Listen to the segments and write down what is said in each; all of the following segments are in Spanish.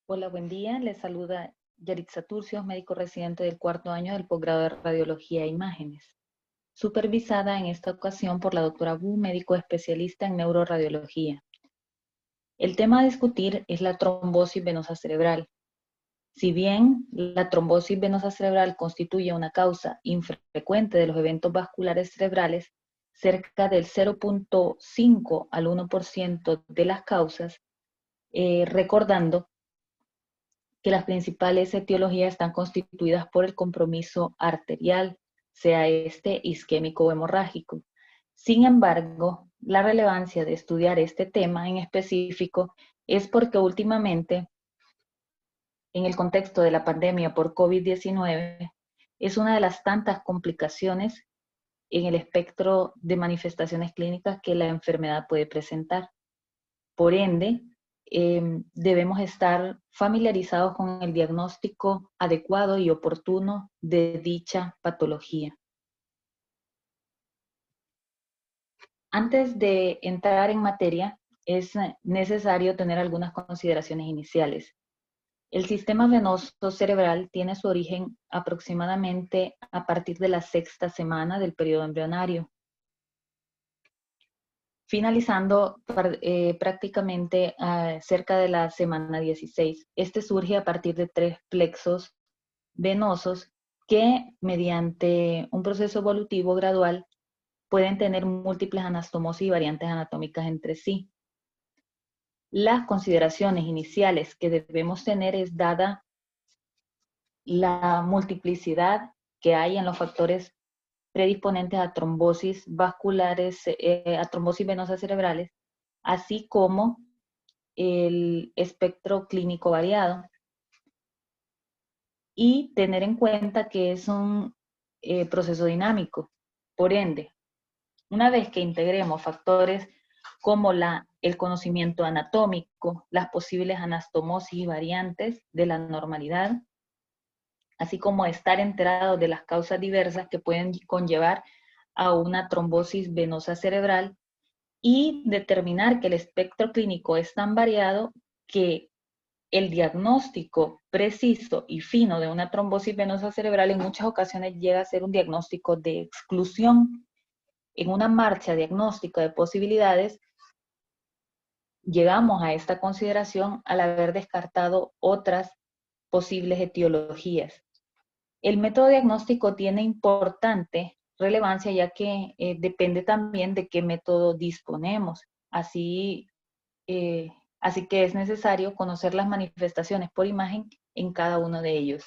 Hola, buen día. Les saluda Yaritza Turcios, médico residente del cuarto año del posgrado de Radiología e Imágenes, supervisada en esta ocasión por la doctora Wu, médico especialista en neuroradiología. El tema a discutir es la trombosis venosa cerebral. Si bien la trombosis venosa cerebral constituye una causa infrecuente de los eventos vasculares cerebrales, cerca del 0.5 al 1% de las causas, recordando que las principales etiologías están constituidas por el compromiso arterial, sea este isquémico o hemorrágico. Sin embargo, la relevancia de estudiar este tema en específico es porque últimamente, en el contexto de la pandemia por COVID-19, es una de las tantas complicaciones en el espectro de manifestaciones clínicas que la enfermedad puede presentar. Por ende, debemos estar familiarizados con el diagnóstico adecuado y oportuno de dicha patología. Antes de entrar en materia, es necesario tener algunas consideraciones iniciales. El sistema venoso cerebral tiene su origen aproximadamente a partir de la sexta semana del periodo embrionario, finalizando prácticamente cerca de la semana 16. Este surge a partir de tres plexos venosos que mediante un proceso evolutivo gradual pueden tener múltiples anastomosis y variantes anatómicas entre sí. Las consideraciones iniciales que debemos tener es dada la multiplicidad que hay en los factores predisponentes a trombosis vasculares, a trombosis venosas cerebrales, así como el espectro clínico variado, y tener en cuenta que es un proceso dinámico. Por ende, una vez que integremos factores como el conocimiento anatómico, las posibles anastomosis y variantes de la normalidad, así como estar enterados de las causas diversas que pueden conllevar a una trombosis venosa cerebral, y determinar que el espectro clínico es tan variado que el diagnóstico preciso y fino de una trombosis venosa cerebral en muchas ocasiones llega a ser un diagnóstico de exclusión. En una marcha diagnóstica de posibilidades, llegamos a esta consideración al haber descartado otras posibles etiologías. El método diagnóstico tiene importante relevancia, ya que depende también de qué método disponemos. Eh, Así que es necesario conocer las manifestaciones por imagen en cada uno de ellos.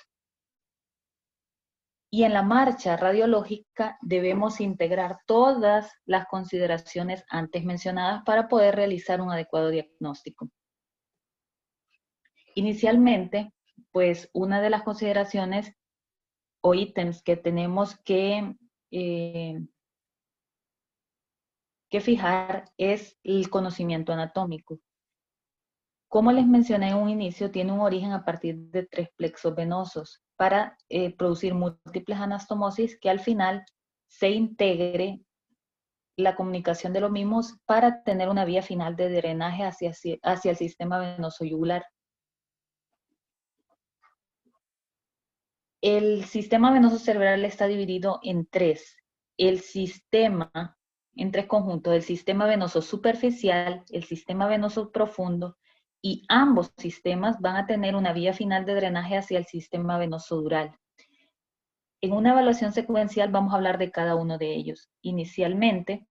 Y en la marcha radiológica debemos integrar todas las consideraciones antes mencionadas para poder realizar un adecuado diagnóstico. Inicialmente, pues una de las consideraciones o ítems que tenemos que fijar es el conocimiento anatómico. Como les mencioné en un inicio, tiene un origen a partir de tres plexos venosos para producir múltiples anastomosis que al final se integre la comunicación de los mismos para tener una vía final de drenaje hacia el sistema venoso yugular. El sistema venoso cerebral está dividido en tres. En tres conjuntos: el sistema venoso superficial, el sistema venoso profundo, y ambos sistemas van a tener una vía final de drenaje hacia el sistema venoso dural. En una evaluación secuencial vamos a hablar de cada uno de ellos. Inicialmente,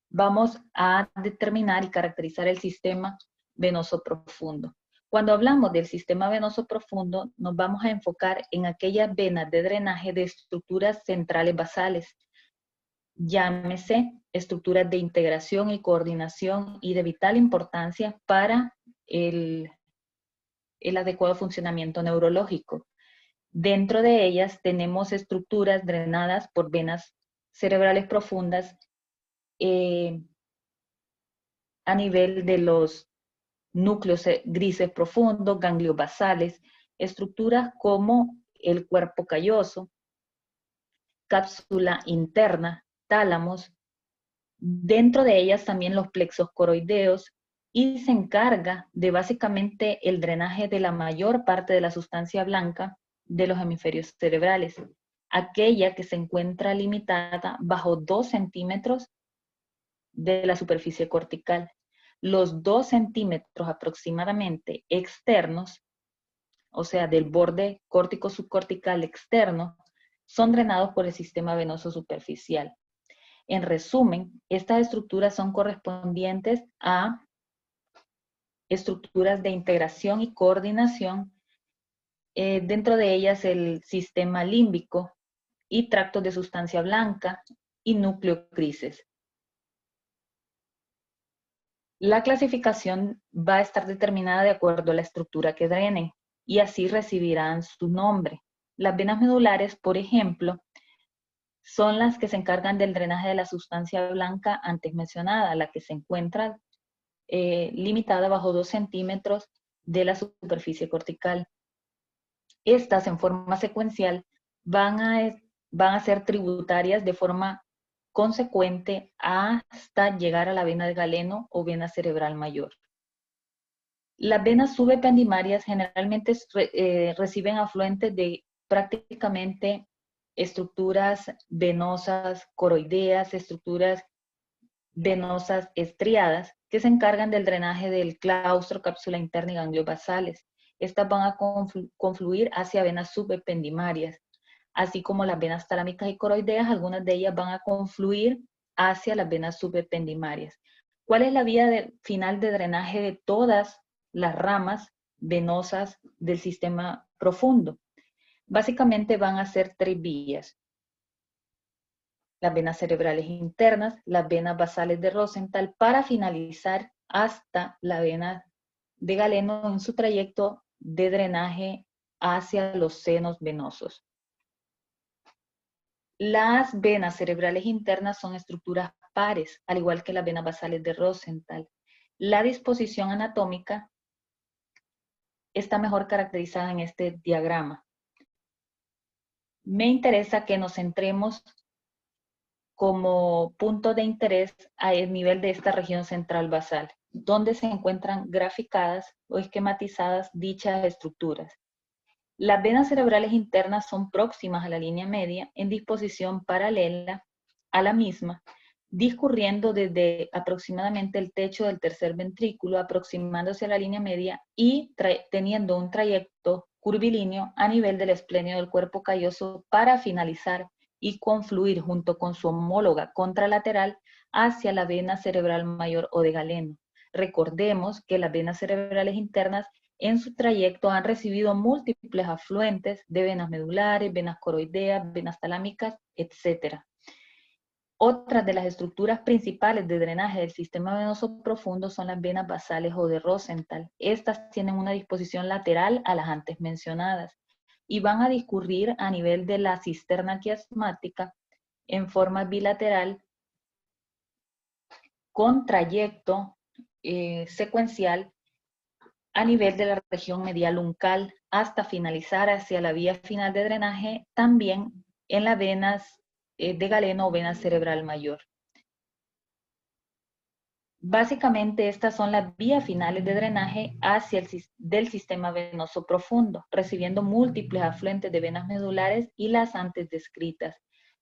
vamos a determinar y caracterizar el sistema venoso profundo. Cuando hablamos del sistema venoso profundo, nos vamos a enfocar en aquellas venas de drenaje de estructuras centrales basales, llámese estructuras de integración y coordinación y de vital importancia para el adecuado funcionamiento neurológico. Dentro de ellas tenemos estructuras drenadas por venas cerebrales profundas a nivel de los núcleos grises profundos, ganglios basales, estructuras como el cuerpo calloso, cápsula interna, tálamos. Dentro de ellas también los plexos coroideos, y se encarga de básicamente el drenaje de la mayor parte de la sustancia blanca de los hemisferios cerebrales, aquella que se encuentra limitada bajo 2 centímetros de la superficie cortical. Los 2 centímetros aproximadamente externos, o sea, del borde córtico subcortical externo, son drenados por el sistema venoso superficial. En resumen, estas estructuras son correspondientes a estructuras de integración y coordinación, dentro de ellas el sistema límbico y tractos de sustancia blanca y núcleo crisis. La clasificación va a estar determinada de acuerdo a la estructura que drenen y así recibirán su nombre. Las venas medulares, por ejemplo, son las que se encargan del drenaje de la sustancia blanca antes mencionada, la que se encuentra limitada bajo 2 centímetros de la superficie cortical. Estas, en forma secuencial, van a ser tributarias de forma consecuente hasta llegar a la vena de galeno o vena cerebral mayor. Las venas subependimarias generalmente reciben afluentes de prácticamente estructuras venosas coroideas, estructuras venosas estriadas, que se encargan del drenaje del claustro, cápsula interna y ganglios basales. Estas van a confluir hacia venas subependimarias, así como las venas talámicas y coroideas, algunas de ellas van a confluir hacia las venas subependimarias. ¿Cuál es la vía final de drenaje de todas las ramas venosas del sistema profundo? Básicamente van a ser 3 vías: las venas cerebrales internas, las venas basales de Rosenthal, para finalizar hasta la vena de Galeno en su trayecto de drenaje hacia los senos venosos. Las venas cerebrales internas son estructuras pares, al igual que las venas basales de Rosenthal. La disposición anatómica está mejor caracterizada en este diagrama. Me interesa que nos centremos como punto de interés al nivel de esta región central basal, donde se encuentran graficadas o esquematizadas dichas estructuras. Las venas cerebrales internas son próximas a la línea media en disposición paralela a la misma, discurriendo desde aproximadamente el techo del tercer ventrículo, aproximándose a la línea media y teniendo un trayecto curvilíneo a nivel del esplenio del cuerpo calloso para finalizar y confluir junto con su homóloga contralateral hacia la vena cerebral mayor o de Galeno. Recordemos que las venas cerebrales internas en su trayecto han recibido múltiples afluentes de venas medulares, venas coroideas, venas talámicas, etc. Otras de las estructuras principales de drenaje del sistema venoso profundo son las venas basales o de Rosenthal. Estas tienen una disposición lateral a las antes mencionadas y van a discurrir a nivel de la cisterna quiasmática en forma bilateral con trayecto secuencial a nivel de la región medial uncal hasta finalizar hacia la vía final de drenaje, también en las venas de Galeno o vena cerebral mayor. Básicamente estas son las vías finales de drenaje hacia del sistema venoso profundo, recibiendo múltiples afluentes de venas medulares y las antes descritas.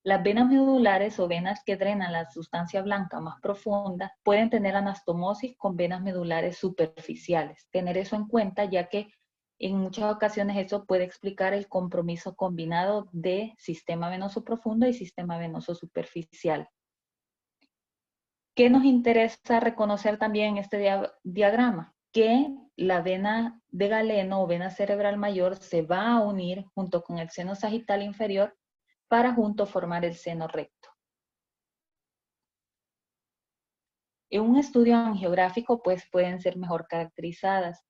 Las venas medulares o venas que drenan la sustancia blanca más profunda pueden tener anastomosis con venas medulares superficiales. Tener eso en cuenta, ya que en muchas ocasiones eso puede explicar el compromiso combinado de sistema venoso profundo y sistema venoso superficial. ¿Qué nos interesa reconocer también en este diagrama? Que la vena de Galeno o vena cerebral mayor se va a unir junto con el seno sagital inferior para juntos formar el seno recto. En un estudio angiográfico pues pueden ser mejor caracterizadas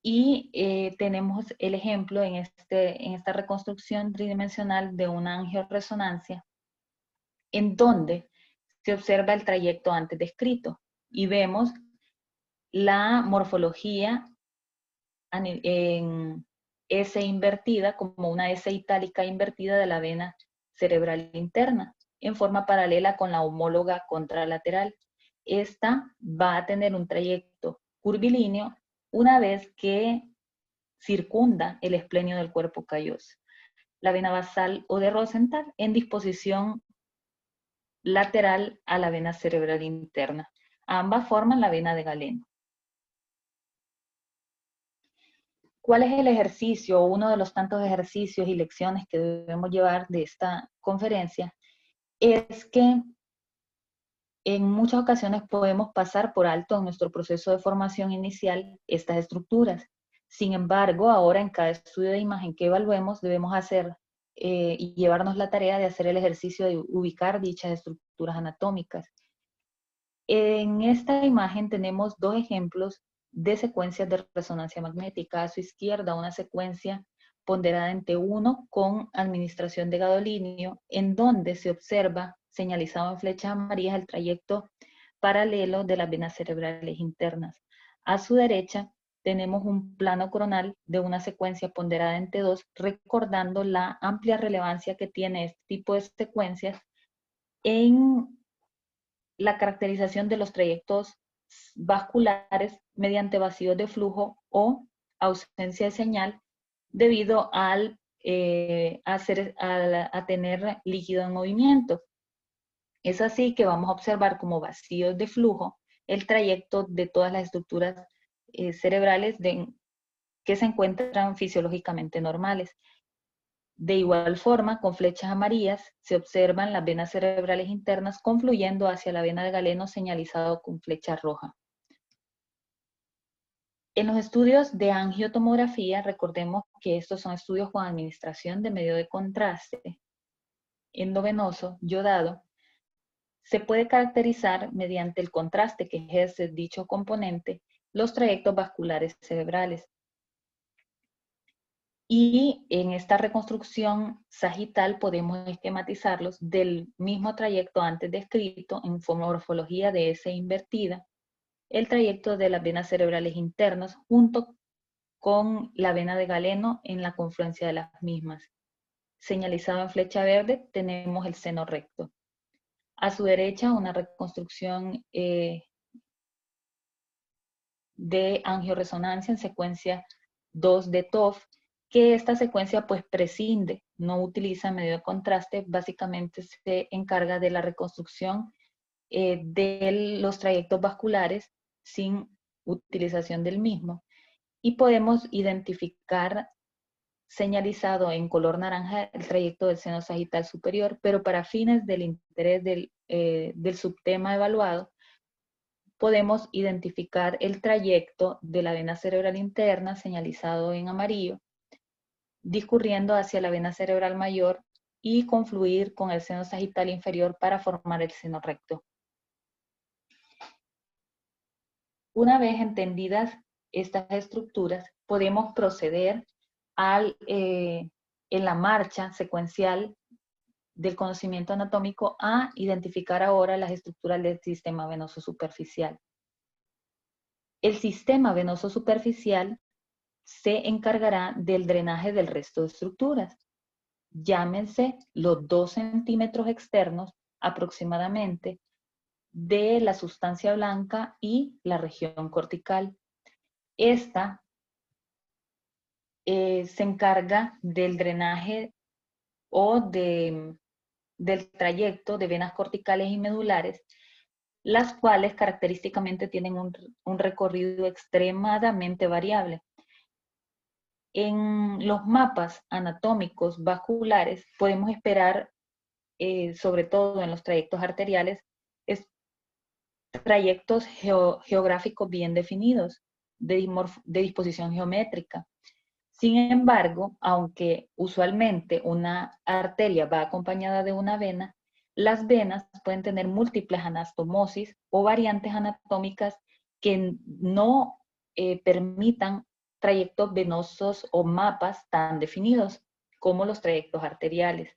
y tenemos el ejemplo en esta reconstrucción tridimensional de una angioresonancia en donde se observa el trayecto antes descrito y vemos la morfología en S invertida, como una S itálica invertida de la vena cerebral interna, en forma paralela con la homóloga contralateral. esta va a tener un trayecto curvilíneo una vez que circunda el esplenio del cuerpo calloso. La vena basal o de Rosenthal en disposición lateral a la vena cerebral interna. Ambas forman la vena de Galeno. ¿Cuál es el ejercicio o uno de los tantos ejercicios y lecciones que debemos llevar de esta conferencia? Es que en muchas ocasiones podemos pasar por alto en nuestro proceso de formación inicial estas estructuras. Sin embargo, ahora en cada estudio de imagen que evaluemos debemos hacer y llevarnos la tarea de hacer el ejercicio de ubicar dichas estructuras anatómicas. En esta imagen tenemos dos ejemplos de secuencias de resonancia magnética. A su izquierda una secuencia ponderada en T1 con administración de gadolinio, en donde se observa, señalizado en flechas amarillas, el trayecto paralelo de las venas cerebrales internas. A su derecha tenemos un plano coronal de una secuencia ponderada en T2, recordando la amplia relevancia que tiene este tipo de secuencias en la caracterización de los trayectos vasculares mediante vacíos de flujo o ausencia de señal debido al a tener líquido en movimiento. Es así que vamos a observar como vacíos de flujo el trayecto de todas las estructuras cerebrales que se encuentran fisiológicamente normales. De igual forma, con flechas amarillas se observan las venas cerebrales internas confluyendo hacia la vena de Galeno señalizado con flecha roja. En los estudios de angiotomografía, recordemos que estos son estudios con administración de medio de contraste endovenoso yodado, se puede caracterizar mediante el contraste que ejerce dicho componente los trayectos vasculares cerebrales. Y en esta reconstrucción sagital podemos esquematizarlos del mismo trayecto antes descrito en morfología de S invertida, el trayecto de las venas cerebrales internas junto con la vena de Galeno en la confluencia de las mismas. Señalizado en flecha verde tenemos el seno recto. A su derecha una reconstrucción de angioresonancia en secuencia 2 de TOF, que esta secuencia pues prescinde, no utiliza medio de contraste, básicamente se encarga de la reconstrucción de los trayectos vasculares sin utilización del mismo. Y podemos identificar señalizado en color naranja el trayecto del seno sagital superior, pero para fines del interés del subtema evaluado, podemos identificar el trayecto de la vena cerebral interna, señalizado en amarillo, discurriendo hacia la vena cerebral mayor y confluir con el seno sagital inferior para formar el seno recto. Una vez entendidas estas estructuras, podemos proceder en la marcha secuencial del conocimiento anatómico a identificar ahora las estructuras del sistema venoso superficial. El sistema venoso superficial se encargará del drenaje del resto de estructuras. Llámense los 2 centímetros externos aproximadamente de la sustancia blanca y la región cortical. Esta se encarga del drenaje o del trayecto de venas corticales y medulares, las cuales característicamente tienen un recorrido extremadamente variable. En los mapas anatómicos vasculares podemos esperar, sobre todo en los trayectos arteriales, trayectos geográficos bien definidos, de disposición geométrica. Sin embargo, aunque usualmente una arteria va acompañada de una vena, las venas pueden tener múltiples anastomosis o variantes anatómicas que no permitan trayectos venosos o mapas tan definidos como los trayectos arteriales.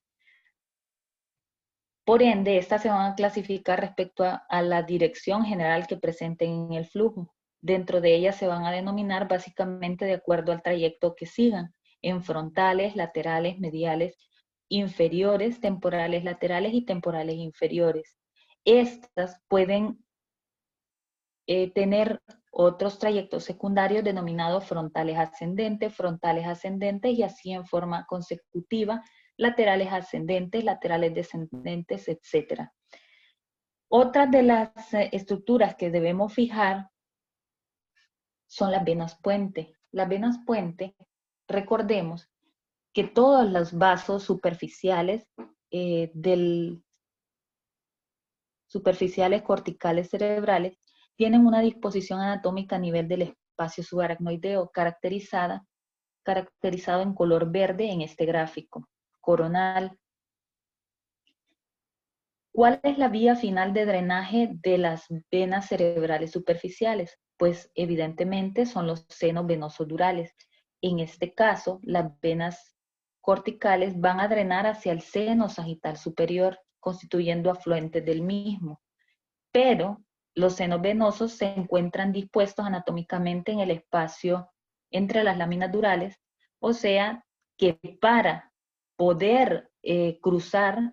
Por ende, estas se van a clasificar respecto a la dirección general que presenten en el flujo. Dentro de ellas se van a denominar básicamente de acuerdo al trayecto que sigan, en frontales, laterales, mediales, inferiores, temporales laterales y temporales inferiores. Estas pueden tener otros trayectos secundarios denominados frontales ascendentes y así en forma consecutiva, laterales ascendentes, laterales descendentes, etc. Otras de las estructuras que debemos fijar son las venas puente. Las venas puente, recordemos que todos los vasos superficiales superficiales corticales cerebrales tienen una disposición anatómica a nivel del espacio subaracnoideo caracterizado en color verde en este gráfico. Coronal. ¿Cuál es la vía final de drenaje de las venas cerebrales superficiales? Pues evidentemente son los senos venosos durales. En este caso, las venas corticales van a drenar hacia el seno sagital superior, constituyendo afluentes del mismo. Pero los senos venosos se encuentran dispuestos anatómicamente en el espacio entre las láminas durales, o sea que para poder cruzar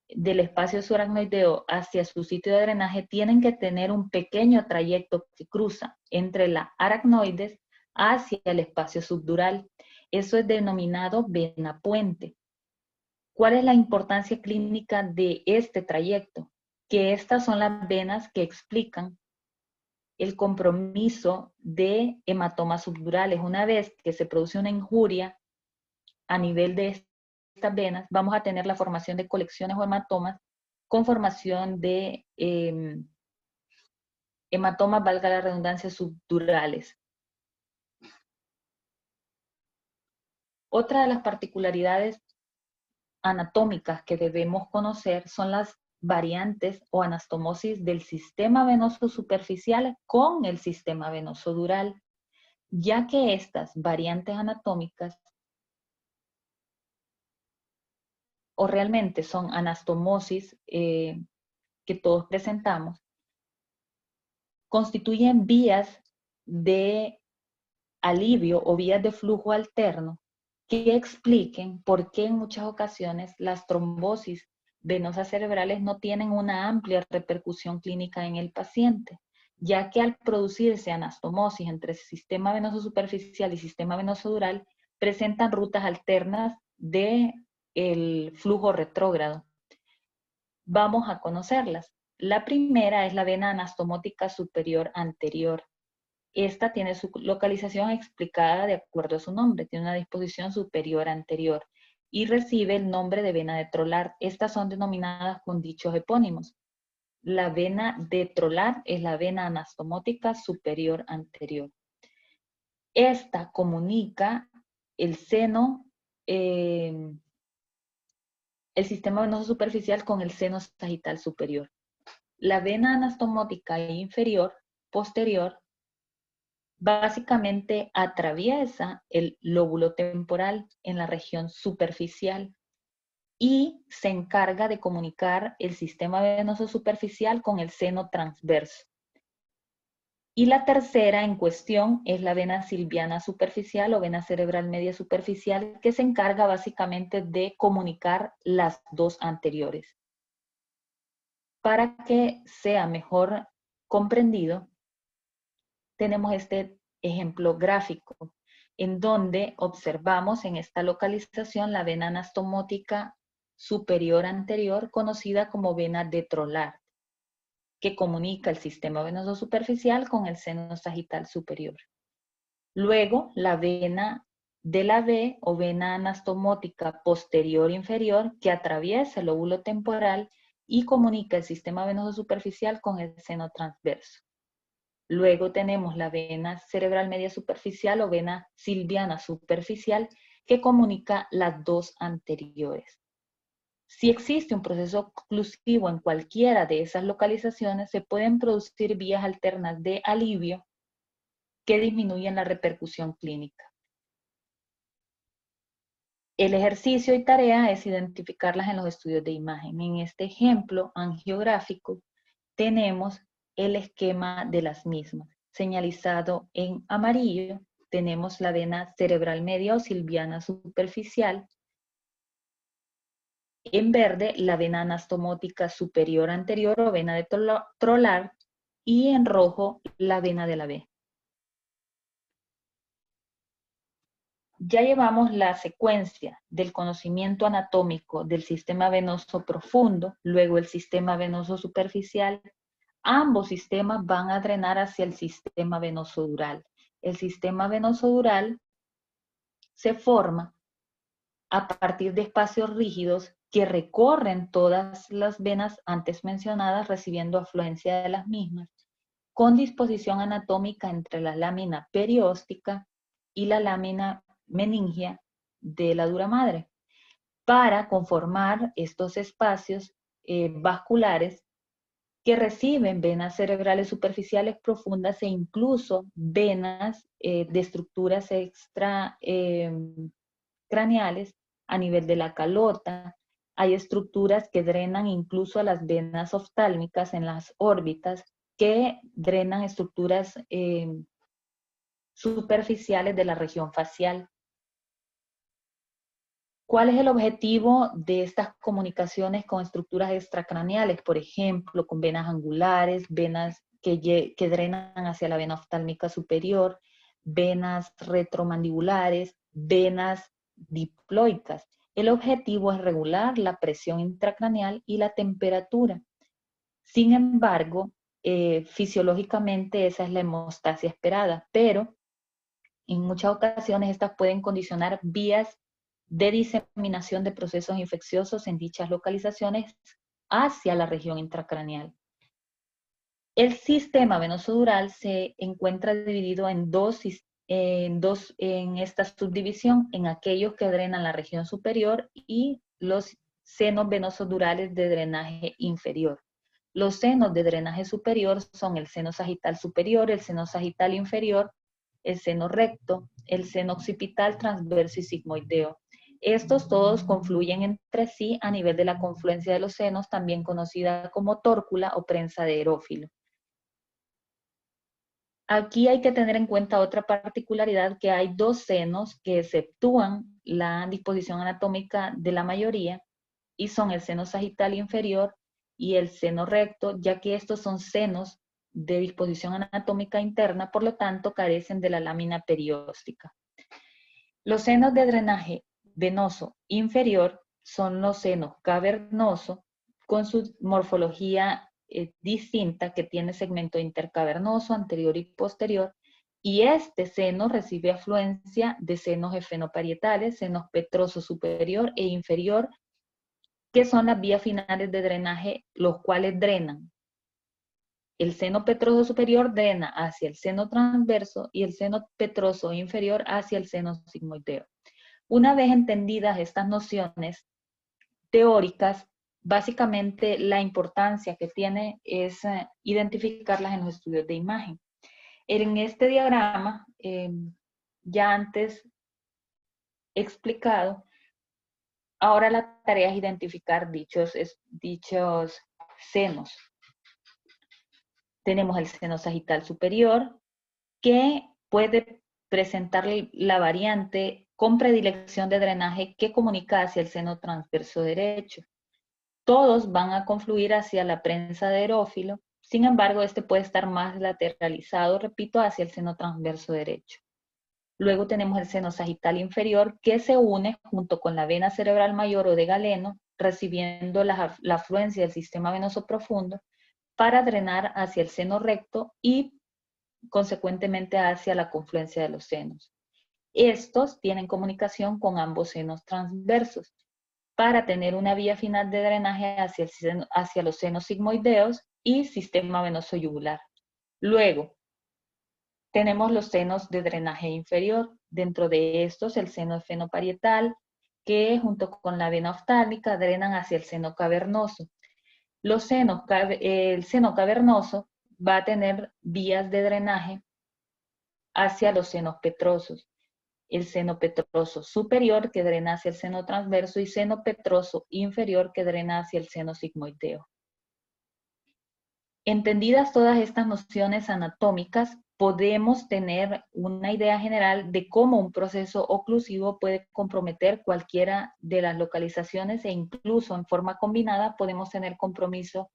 del espacio subaracnoideo hacia su sitio de drenaje tienen que tener un pequeño trayecto que cruza entre la aracnoides hacia el espacio subdural. Eso es denominado vena puente. ¿Cuál es la importancia clínica de este trayecto? Que estas son las venas que explican el compromiso de hematomas subdurales. Una vez que se produce una injuria a nivel de estas venas, vamos a tener la formación de colecciones o hematomas con formación de hematomas, valga la redundancia, subdurales. Otra de las particularidades anatómicas que debemos conocer son las variantes o anastomosis del sistema venoso superficial con el sistema venoso dural, ya que estas variantes anatómicas o realmente son anastomosis que todos presentamos, constituyen vías de alivio o vías de flujo alterno que expliquen por qué en muchas ocasiones las trombosis venosas cerebrales no tienen una amplia repercusión clínica en el paciente, ya que al producirse anastomosis entre el sistema venoso superficial y sistema venoso dural, presentan rutas alternas del flujo retrógrado. Vamos a conocerlas. La primera es la vena anastomótica superior anterior. Esta tiene su localización explicada de acuerdo a su nombre, tiene una disposición superior anterior y recibe el nombre de vena de Trollard. Estas son denominadas con dichos epónimos. La vena de Trollard es la vena anastomótica superior anterior. Esta comunica el seno, el sistema venoso superficial con el seno sagital superior. La vena anastomótica inferior, posterior, básicamente atraviesa el lóbulo temporal en la región superficial y se encarga de comunicar el sistema venoso superficial con el seno transverso. Y la tercera en cuestión es la vena silviana superficial o vena cerebral media superficial, que se encarga básicamente de comunicar las dos anteriores. Para que sea mejor comprendido, tenemos este ejemplo gráfico, en donde observamos en esta localización la vena anastomótica superior anterior, conocida como vena de Trollard, que comunica el sistema venoso superficial con el seno sagital superior. Luego, la vena de la V o vena anastomótica posterior inferior, que atraviesa el lóbulo temporal y comunica el sistema venoso superficial con el seno transverso. Luego tenemos la vena cerebral media superficial o vena silviana superficial que comunica las dos anteriores. Si existe un proceso oclusivo en cualquiera de esas localizaciones, se pueden producir vías alternas de alivio que disminuyen la repercusión clínica. El ejercicio y tarea es identificarlas en los estudios de imagen. En este ejemplo angiográfico tenemos el esquema de las mismas. Señalizado en amarillo, tenemos la vena cerebral media o silviana superficial. En verde, la vena anastomótica superior anterior o vena de Trollard. y en rojo la vena de la B. Ya llevamos la secuencia del conocimiento anatómico del sistema venoso profundo, luego el sistema venoso superficial. Ambos sistemas van a drenar hacia el sistema venoso dural. El sistema venoso dural se forma a partir de espacios rígidos que recorren todas las venas antes mencionadas, recibiendo afluencia de las mismas, con disposición anatómica entre la lámina perióstica y la lámina meningia de la dura madre, para conformar estos espacios vasculares que reciben venas cerebrales superficiales profundas e incluso venas de estructuras extra craneales a nivel de la calota. Hay estructuras que drenan incluso a las venas oftálmicas en las órbitas, que drenan estructuras superficiales de la región facial. ¿Cuál es el objetivo de estas comunicaciones con estructuras extracraneales? Por ejemplo, con venas angulares, venas que drenan hacia la vena oftálmica superior, venas retromandibulares, venas diploicas. El objetivo es regular la presión intracraneal y la temperatura. Sin embargo, fisiológicamente esa es la hemostasia esperada, pero en muchas ocasiones estas pueden condicionar vías de diseminación de procesos infecciosos en dichas localizaciones hacia la región intracraneal. El sistema venoso dural se encuentra dividido en esta subdivisión, en aquellos que drenan la región superior y los senos venosos durales de drenaje inferior. Los senos de drenaje superior son el seno sagital superior, el seno sagital inferior, el seno recto, el seno occipital, transverso y sigmoideo. Estos todos confluyen entre sí a nivel de la confluencia de los senos, también conocida como tórcula o prensa de Erófilo. Aquí hay que tener en cuenta otra particularidad, que hay dos senos que exceptúan la disposición anatómica de la mayoría, y son el seno sagital inferior y el seno recto, ya que estos son senos de disposición anatómica interna, por lo tanto carecen de la lámina perióstica. Los senos de drenaje venoso inferior son los senos cavernoso, con su morfología distinta, que tiene segmento intercavernoso anterior y posterior, y este seno recibe afluencia de senos esfenoparietales, senos petroso superior e inferior, que son las vías finales de drenaje, los cuales drenan. El seno petroso superior drena hacia el seno transverso y el seno petroso inferior hacia el seno sigmoideo. Una vez entendidas estas nociones teóricas, básicamente la importancia que tiene es identificarlas en los estudios de imagen. En este diagrama, ya antes explicado, ahora la tarea es identificar dichos senos. Tenemos el seno sagital superior, que puede presentar la variante con predilección de drenaje que comunica hacia el seno transverso derecho. Todos van a confluir hacia la prensa de Erófilo, sin embargo, este puede estar más lateralizado, repito, hacia el seno transverso derecho. Luego tenemos el seno sagital inferior, que se une junto con la vena cerebral mayor o de Galeno, recibiendo la afluencia del sistema venoso profundo para drenar hacia el seno recto y consecuentemente hacia la confluencia de los senos. Estos tienen comunicación con ambos senos transversos para tener una vía final de drenaje hacia los senos sigmoideos y sistema venoso yugular. Luego, tenemos los senos de drenaje inferior. Dentro de estos, el seno esfenoparietal, que junto con la vena oftálmica drenan hacia el seno cavernoso. El seno cavernoso va a tener vías de drenaje hacia los senos petrosos. El seno petroso superior, que drena hacia el seno transverso, y seno petroso inferior, que drena hacia el seno sigmoideo. Entendidas todas estas nociones anatómicas, podemos tener una idea general de cómo un proceso oclusivo puede comprometer cualquiera de las localizaciones, e incluso en forma combinada podemos tener compromiso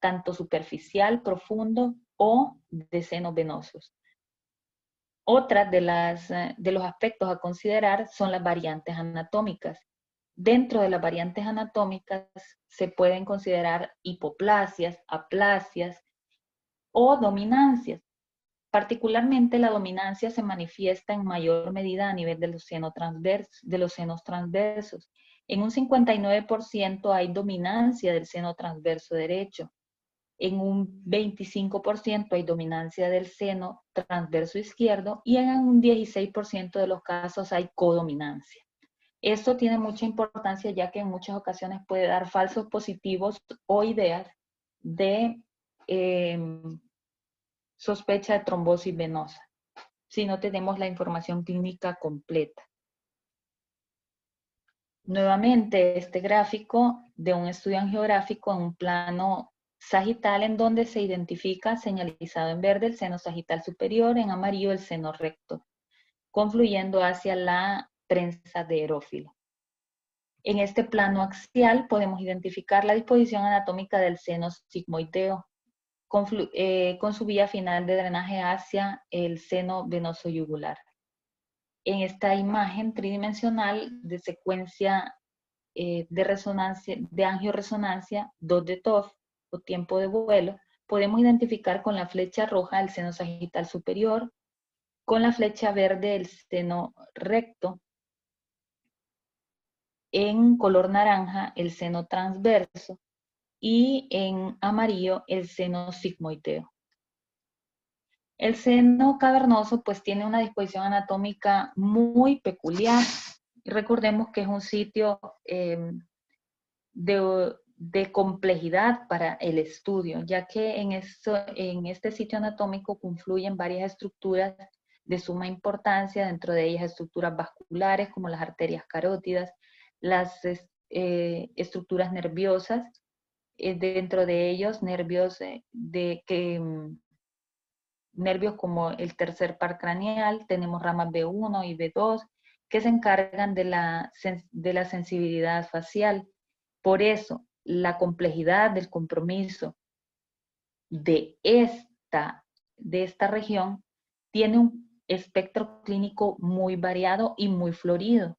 tanto superficial, profundo o de senos venosos. Otra de los aspectos a considerar son las variantes anatómicas. Dentro de las variantes anatómicas se pueden considerar hipoplasias, aplasias o dominancias. Particularmente la dominancia se manifiesta en mayor medida a nivel de los senos transversos. En un 59% hay dominancia del seno transverso derecho. En un 25% hay dominancia del seno transverso izquierdo y en un 16% de los casos hay codominancia. Esto tiene mucha importancia ya que en muchas ocasiones puede dar falsos positivos o ideas de sospecha de trombosis venosa si no tenemos la información clínica completa. Nuevamente, este gráfico de un estudio angiográfico en un plano sagital en donde se identifica señalizado en verde el seno sagital superior, en amarillo el seno recto, confluyendo hacia la prensa de erófilo. En este plano axial podemos identificar la disposición anatómica del seno sigmoideo con su vía final de drenaje hacia el seno venoso yugular. En esta imagen tridimensional de secuencia de resonancia, de angioresonancia 2 de TOF o tiempo de vuelo, podemos identificar con la flecha roja el seno sagital superior, con la flecha verde el seno recto, en color naranja el seno transverso y en amarillo el seno sigmoideo. El seno cavernoso pues tiene una disposición anatómica muy peculiar. Recordemos que es un sitio de complejidad para el estudio, ya que en este sitio anatómico confluyen varias estructuras de suma importancia, dentro de ellas estructuras vasculares como las arterias carótidas, las estructuras nerviosas, dentro de ellos nervios nervios como el tercer par craneal, tenemos ramas B1 y B2 que se encargan de la sensibilidad facial. Por eso, la complejidad del compromiso de esta región tiene un espectro clínico muy variado y muy florido.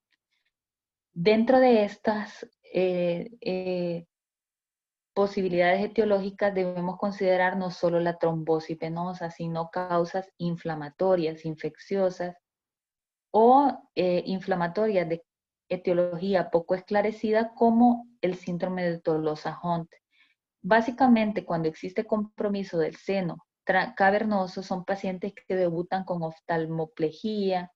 Dentro de estas posibilidades etiológicas debemos considerar no solo la trombosis venosa, sino causas inflamatorias, infecciosas o inflamatorias de etiología poco esclarecida como el síndrome de Tolosa-Hunt. Básicamente, cuando existe compromiso del seno cavernoso, son pacientes que debutan con oftalmoplejía,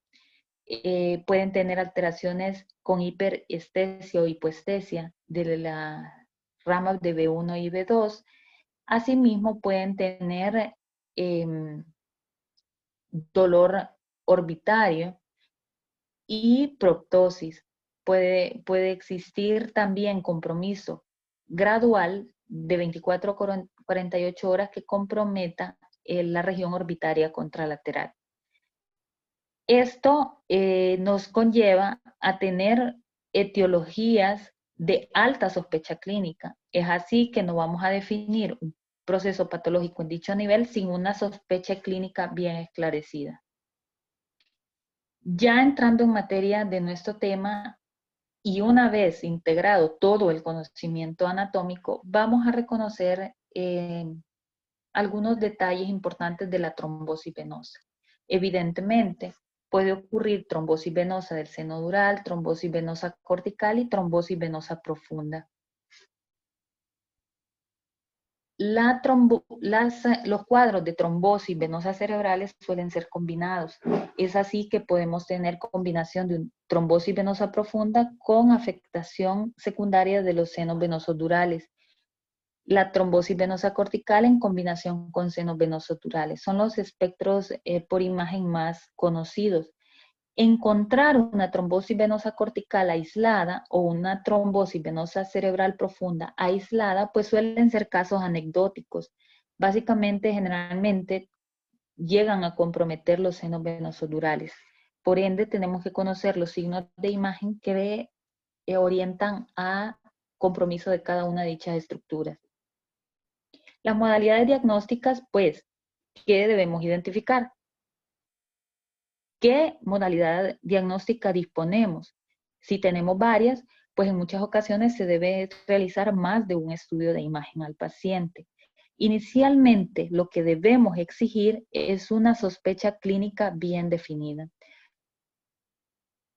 pueden tener alteraciones con hiperestesia o hipoestesia de la ramas de B1 y B2. Asimismo, pueden tener dolor orbitario y proptosis. Puede existir también compromiso gradual de 24 a 48 horas que comprometa la región orbitaria contralateral. Esto nos conlleva a tener etiologías de alta sospecha clínica. Es así que no vamos a definir un proceso patológico en dicho nivel sin una sospecha clínica bien esclarecida. Ya entrando en materia de nuestro tema y una vez integrado todo el conocimiento anatómico, vamos a reconocer algunos detalles importantes de la trombosis venosa. Evidentemente, puede ocurrir trombosis venosa del seno dural, trombosis venosa cortical y trombosis venosa profunda. Los cuadros de trombosis venosas cerebrales suelen ser combinados. Es así que podemos tener combinación de trombosis venosa profunda con afectación secundaria de los senos venosos durales. La trombosis venosa cortical en combinación con senos venosos durales. Son los espectros por imagen más conocidos. Encontrar una trombosis venosa cortical aislada o una trombosis venosa cerebral profunda aislada, pues suelen ser casos anecdóticos. Básicamente, generalmente, llegan a comprometer los senos venosos durales. Por ende, tenemos que conocer los signos de imagen que orientan a compromiso de cada una de dichas estructuras. Las modalidades diagnósticas, pues, que debemos identificar. ¿Qué modalidad diagnóstica disponemos? Si tenemos varias, pues en muchas ocasiones se debe realizar más de un estudio de imagen al paciente. Inicialmente, lo que debemos exigir es una sospecha clínica bien definida.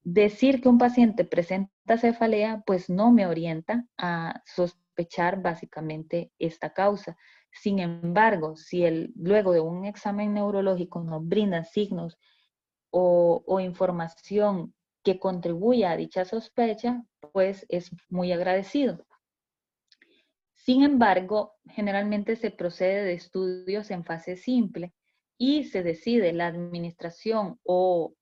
Decir que un paciente presenta cefalea, pues no me orienta a sospechar básicamente esta causa. Sin embargo, si luego de un examen neurológico nos brindan signos o información que contribuya a dicha sospecha, pues es muy agradecido. Sin embargo, generalmente se procede de estudios en fase simple y se decide la administración o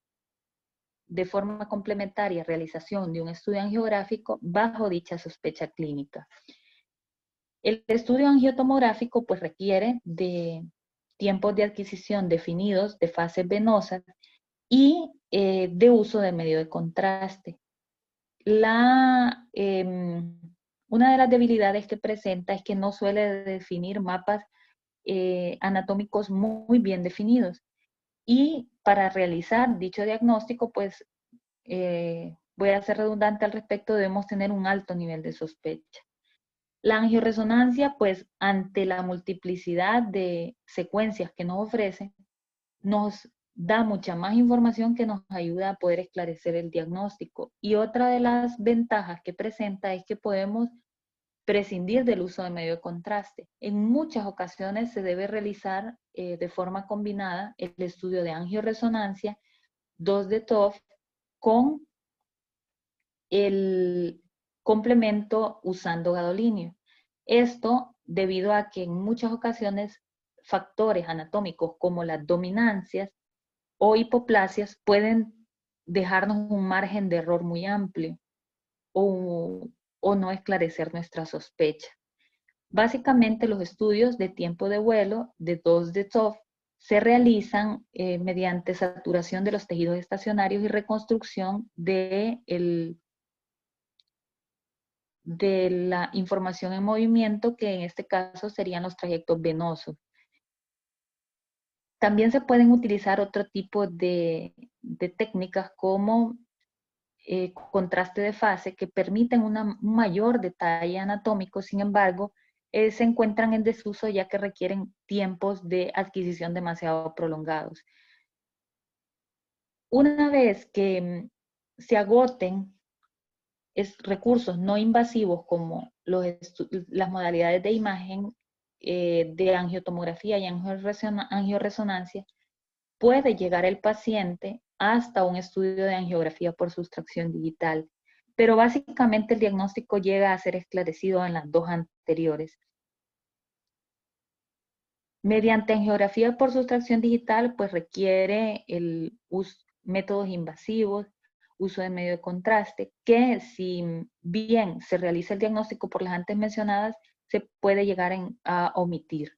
de forma complementaria realización de un estudio angiográfico bajo dicha sospecha clínica. El estudio angiotomográfico pues requiere de tiempos de adquisición definidos de fases venosas y de uso de medio de contraste. Una de las debilidades que presenta es que no suele definir mapas anatómicos muy bien definidos. Y para realizar dicho diagnóstico, pues voy a ser redundante al respecto, debemos tener un alto nivel de sospecha. La angioresonancia, pues ante la multiplicidad de secuencias que nos ofrece, nos da mucha más información que nos ayuda a poder esclarecer el diagnóstico. Y otra de las ventajas que presenta es que podemos prescindir del uso de medio de contraste. En muchas ocasiones se debe realizar de forma combinada el estudio de angioresonancia 2 de TOF con el complemento usando gadolinio. Esto debido a que en muchas ocasiones factores anatómicos como las dominancias o hipoplasias pueden dejarnos un margen de error muy amplio o no esclarecer nuestra sospecha. Básicamente los estudios de tiempo de vuelo de 2 de TOF se realizan mediante saturación de los tejidos estacionarios y reconstrucción de la información en movimiento, que en este caso serían los trayectos venosos. También se pueden utilizar otro tipo de técnicas como contraste de fase que permiten un mayor detalle anatómico, sin embargo, se encuentran en desuso ya que requieren tiempos de adquisición demasiado prolongados. Una vez que se agoten recursos no invasivos como las modalidades de imagen de angiotomografía y angioresonancia, puede llegar el paciente hasta un estudio de angiografía por sustracción digital, pero básicamente el diagnóstico llega a ser esclarecido en las dos anteriores. Mediante angiografía por sustracción digital, pues requiere métodos invasivos, uso de medio de contraste, que si bien se realiza el diagnóstico por las antes mencionadas, se puede llegar a omitir.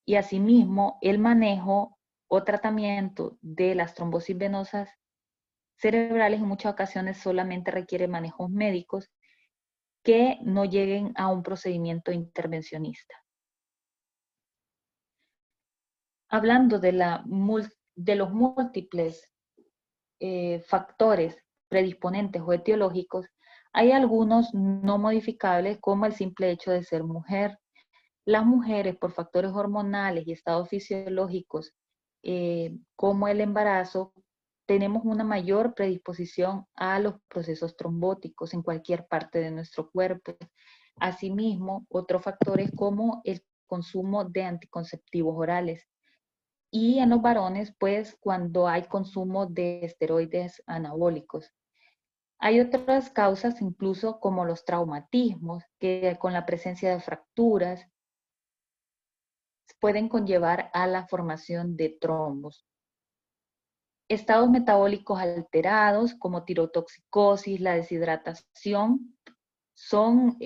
Y asimismo, el manejo o tratamiento de las trombosis venosas cerebrales en muchas ocasiones solamente requiere manejos médicos que no lleguen a un procedimiento intervencionista. Hablando de los múltiples factores predisponentes o etiológicos, hay algunos no modificables como el simple hecho de ser mujer. Las mujeres por factores hormonales y estados fisiológicos como el embarazo, tenemos una mayor predisposición a los procesos trombóticos en cualquier parte de nuestro cuerpo. Asimismo, otros factores como el consumo de anticonceptivos orales. Y en los varones, pues cuando hay consumo de esteroides anabólicos. Hay otras causas incluso como los traumatismos, que con la presencia de fracturas pueden conllevar a la formación de trombos. Estados metabólicos alterados como tirotoxicosis, la deshidratación, son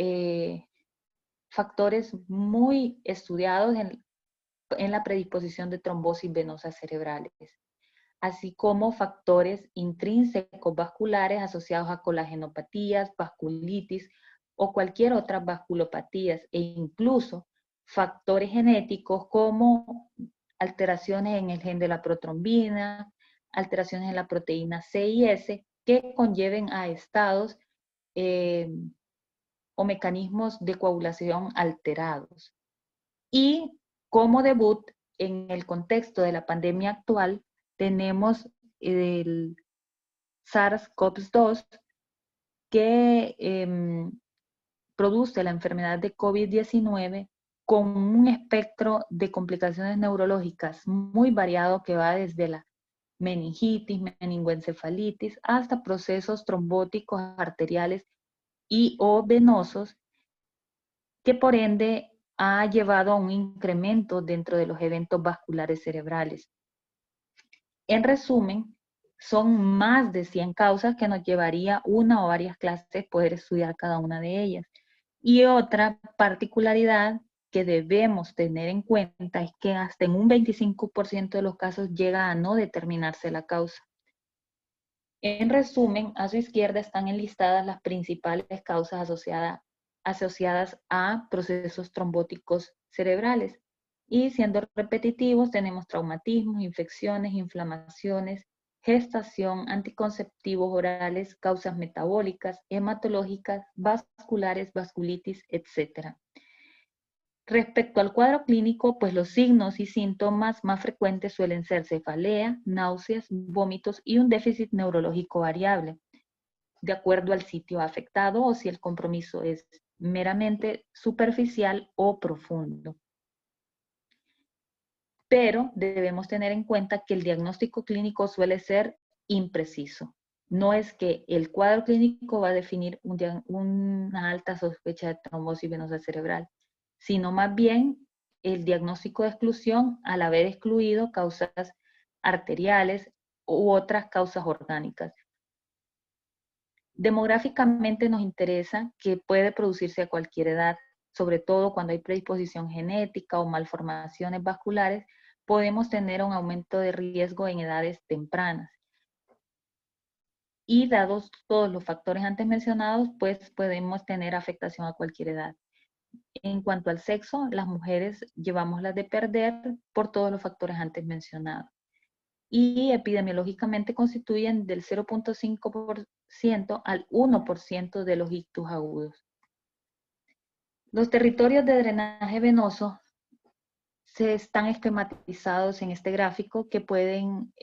factores muy estudiados en la predisposición de trombosis venosas cerebrales, así como factores intrínsecos vasculares asociados a colagenopatías, vasculitis o cualquier otra vasculopatías, e incluso factores genéticos como alteraciones en el gen de la protrombina, alteraciones en la proteína C y S, que conlleven a estados o mecanismos de coagulación alterados. Y como debut, en el contexto de la pandemia actual, tenemos el SARS-CoV-2 que produce la enfermedad de COVID-19 con un espectro de complicaciones neurológicas muy variado que va desde la meningitis, meningoencefalitis, hasta procesos trombóticos arteriales y o venosos, que por ende ha llevado a un incremento dentro de los eventos vasculares cerebrales. En resumen, son más de 100 causas que nos llevaría una o varias clases poder estudiar cada una de ellas. Y otra particularidad que debemos tener en cuenta es que hasta en un 25% de los casos llega a no determinarse la causa. En resumen, a su izquierda están enlistadas las principales causas asociadas a procesos trombóticos cerebrales. Y siendo repetitivos, tenemos traumatismos, infecciones, inflamaciones, gestación, anticonceptivos orales, causas metabólicas, hematológicas, vasculares, vasculitis, etc. Respecto al cuadro clínico, pues los signos y síntomas más frecuentes suelen ser cefalea, náuseas, vómitos y un déficit neurológico variable, de acuerdo al sitio afectado o si el compromiso es meramente superficial o profundo. Pero debemos tener en cuenta que el diagnóstico clínico suele ser impreciso. No es que el cuadro clínico va a definir una alta sospecha de trombosis venosa cerebral, sino más bien el diagnóstico de exclusión al haber excluido causas arteriales u otras causas orgánicas. Demográficamente nos interesa que puede producirse a cualquier edad, sobre todo cuando hay predisposición genética o malformaciones vasculares, podemos tener un aumento de riesgo en edades tempranas. Y dados todos los factores antes mencionados, pues podemos tener afectación a cualquier edad. En cuanto al sexo, las mujeres llevamos las de perder por todos los factores antes mencionados. Y epidemiológicamente constituyen del 0.5% al 1% de los ictus agudos. Los territorios de drenaje venoso se están esquematizados en este gráfico que pueden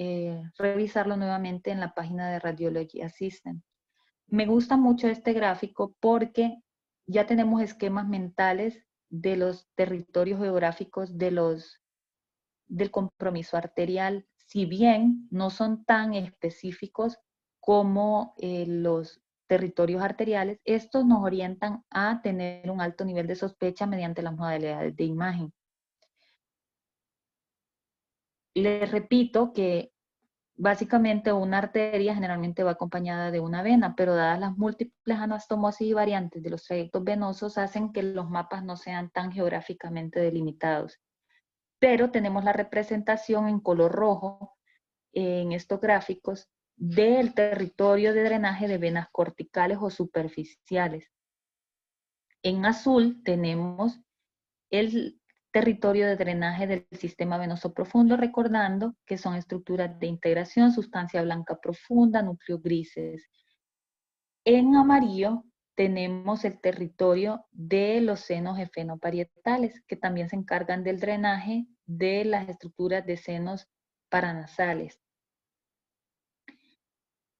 revisarlo nuevamente en la página de Radiology Assistant. Me gusta mucho este gráfico porque ya tenemos esquemas mentales de los territorios geográficos del compromiso arterial, si bien no son tan específicos como los territorios arteriales, estos nos orientan a tener un alto nivel de sospecha mediante las modalidades de imagen. Les repito que básicamente una arteria generalmente va acompañada de una vena, pero dadas las múltiples anastomosis y variantes de los trayectos venosos hacen que los mapas no sean tan geográficamente delimitados. Pero tenemos la representación en color rojo en estos gráficos del territorio de drenaje de venas corticales o superficiales. En azul tenemos el territorio de drenaje del sistema venoso profundo, recordando que son estructuras de integración, sustancia blanca profunda, núcleos grises. En amarillo tenemos el territorio de los senos efenoparietales, que también se encargan del drenaje de las estructuras de senos paranasales.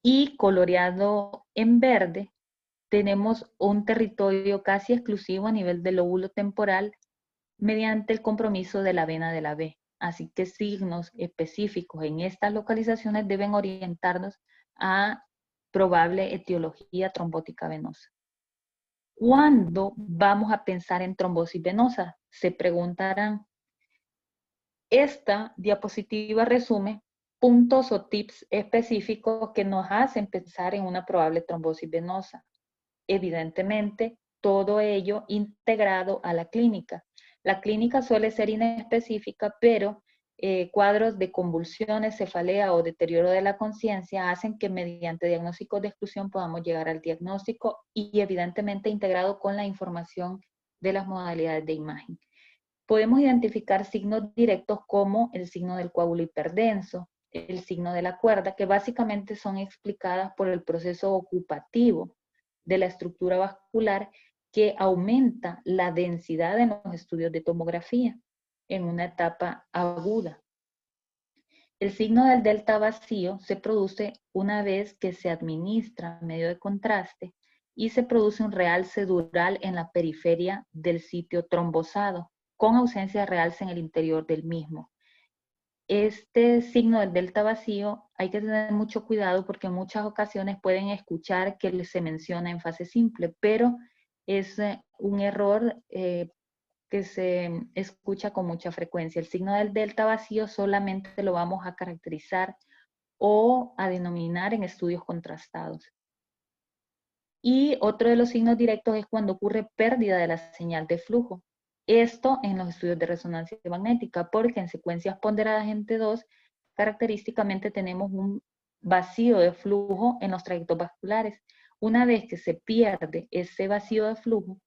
Y coloreado en verde, tenemos un territorio casi exclusivo a nivel del lóbulo temporal mediante el compromiso de la vena de la B. Así que signos específicos en estas localizaciones deben orientarnos a probable etiología trombótica venosa. ¿Cuándo vamos a pensar en trombosis venosa? Se preguntarán. Esta diapositiva resume puntos o tips específicos que nos hacen pensar en una probable trombosis venosa. Evidentemente, todo ello integrado a la clínica. La clínica suele ser inespecífica, pero cuadros de convulsiones, cefalea o deterioro de la conciencia hacen que mediante diagnósticos de exclusión podamos llegar al diagnóstico y evidentemente integrado con la información de las modalidades de imagen. Podemos identificar signos directos como el signo del coágulo hiperdenso, el signo de la cuerda, que básicamente son explicadas por el proceso ocupativo de la estructura vascular que aumenta la densidad en los estudios de tomografía en una etapa aguda. El signo del delta vacío se produce una vez que se administra medio de contraste y se produce un realce dural en la periferia del sitio trombosado, con ausencia de realce en el interior del mismo. Este signo del delta vacío hay que tener mucho cuidado porque en muchas ocasiones pueden escuchar que se menciona en fase simple, pero es un error que se escucha con mucha frecuencia. El signo del delta vacío solamente lo vamos a caracterizar o a denominar en estudios contrastados. Y otro de los signos directos es cuando ocurre pérdida de la señal de flujo. Esto en los estudios de resonancia magnética, porque en secuencias ponderadas en T2, característicamente tenemos un vacío de flujo en los trayectos vasculares. Una vez que se pierde ese vacío de flujo,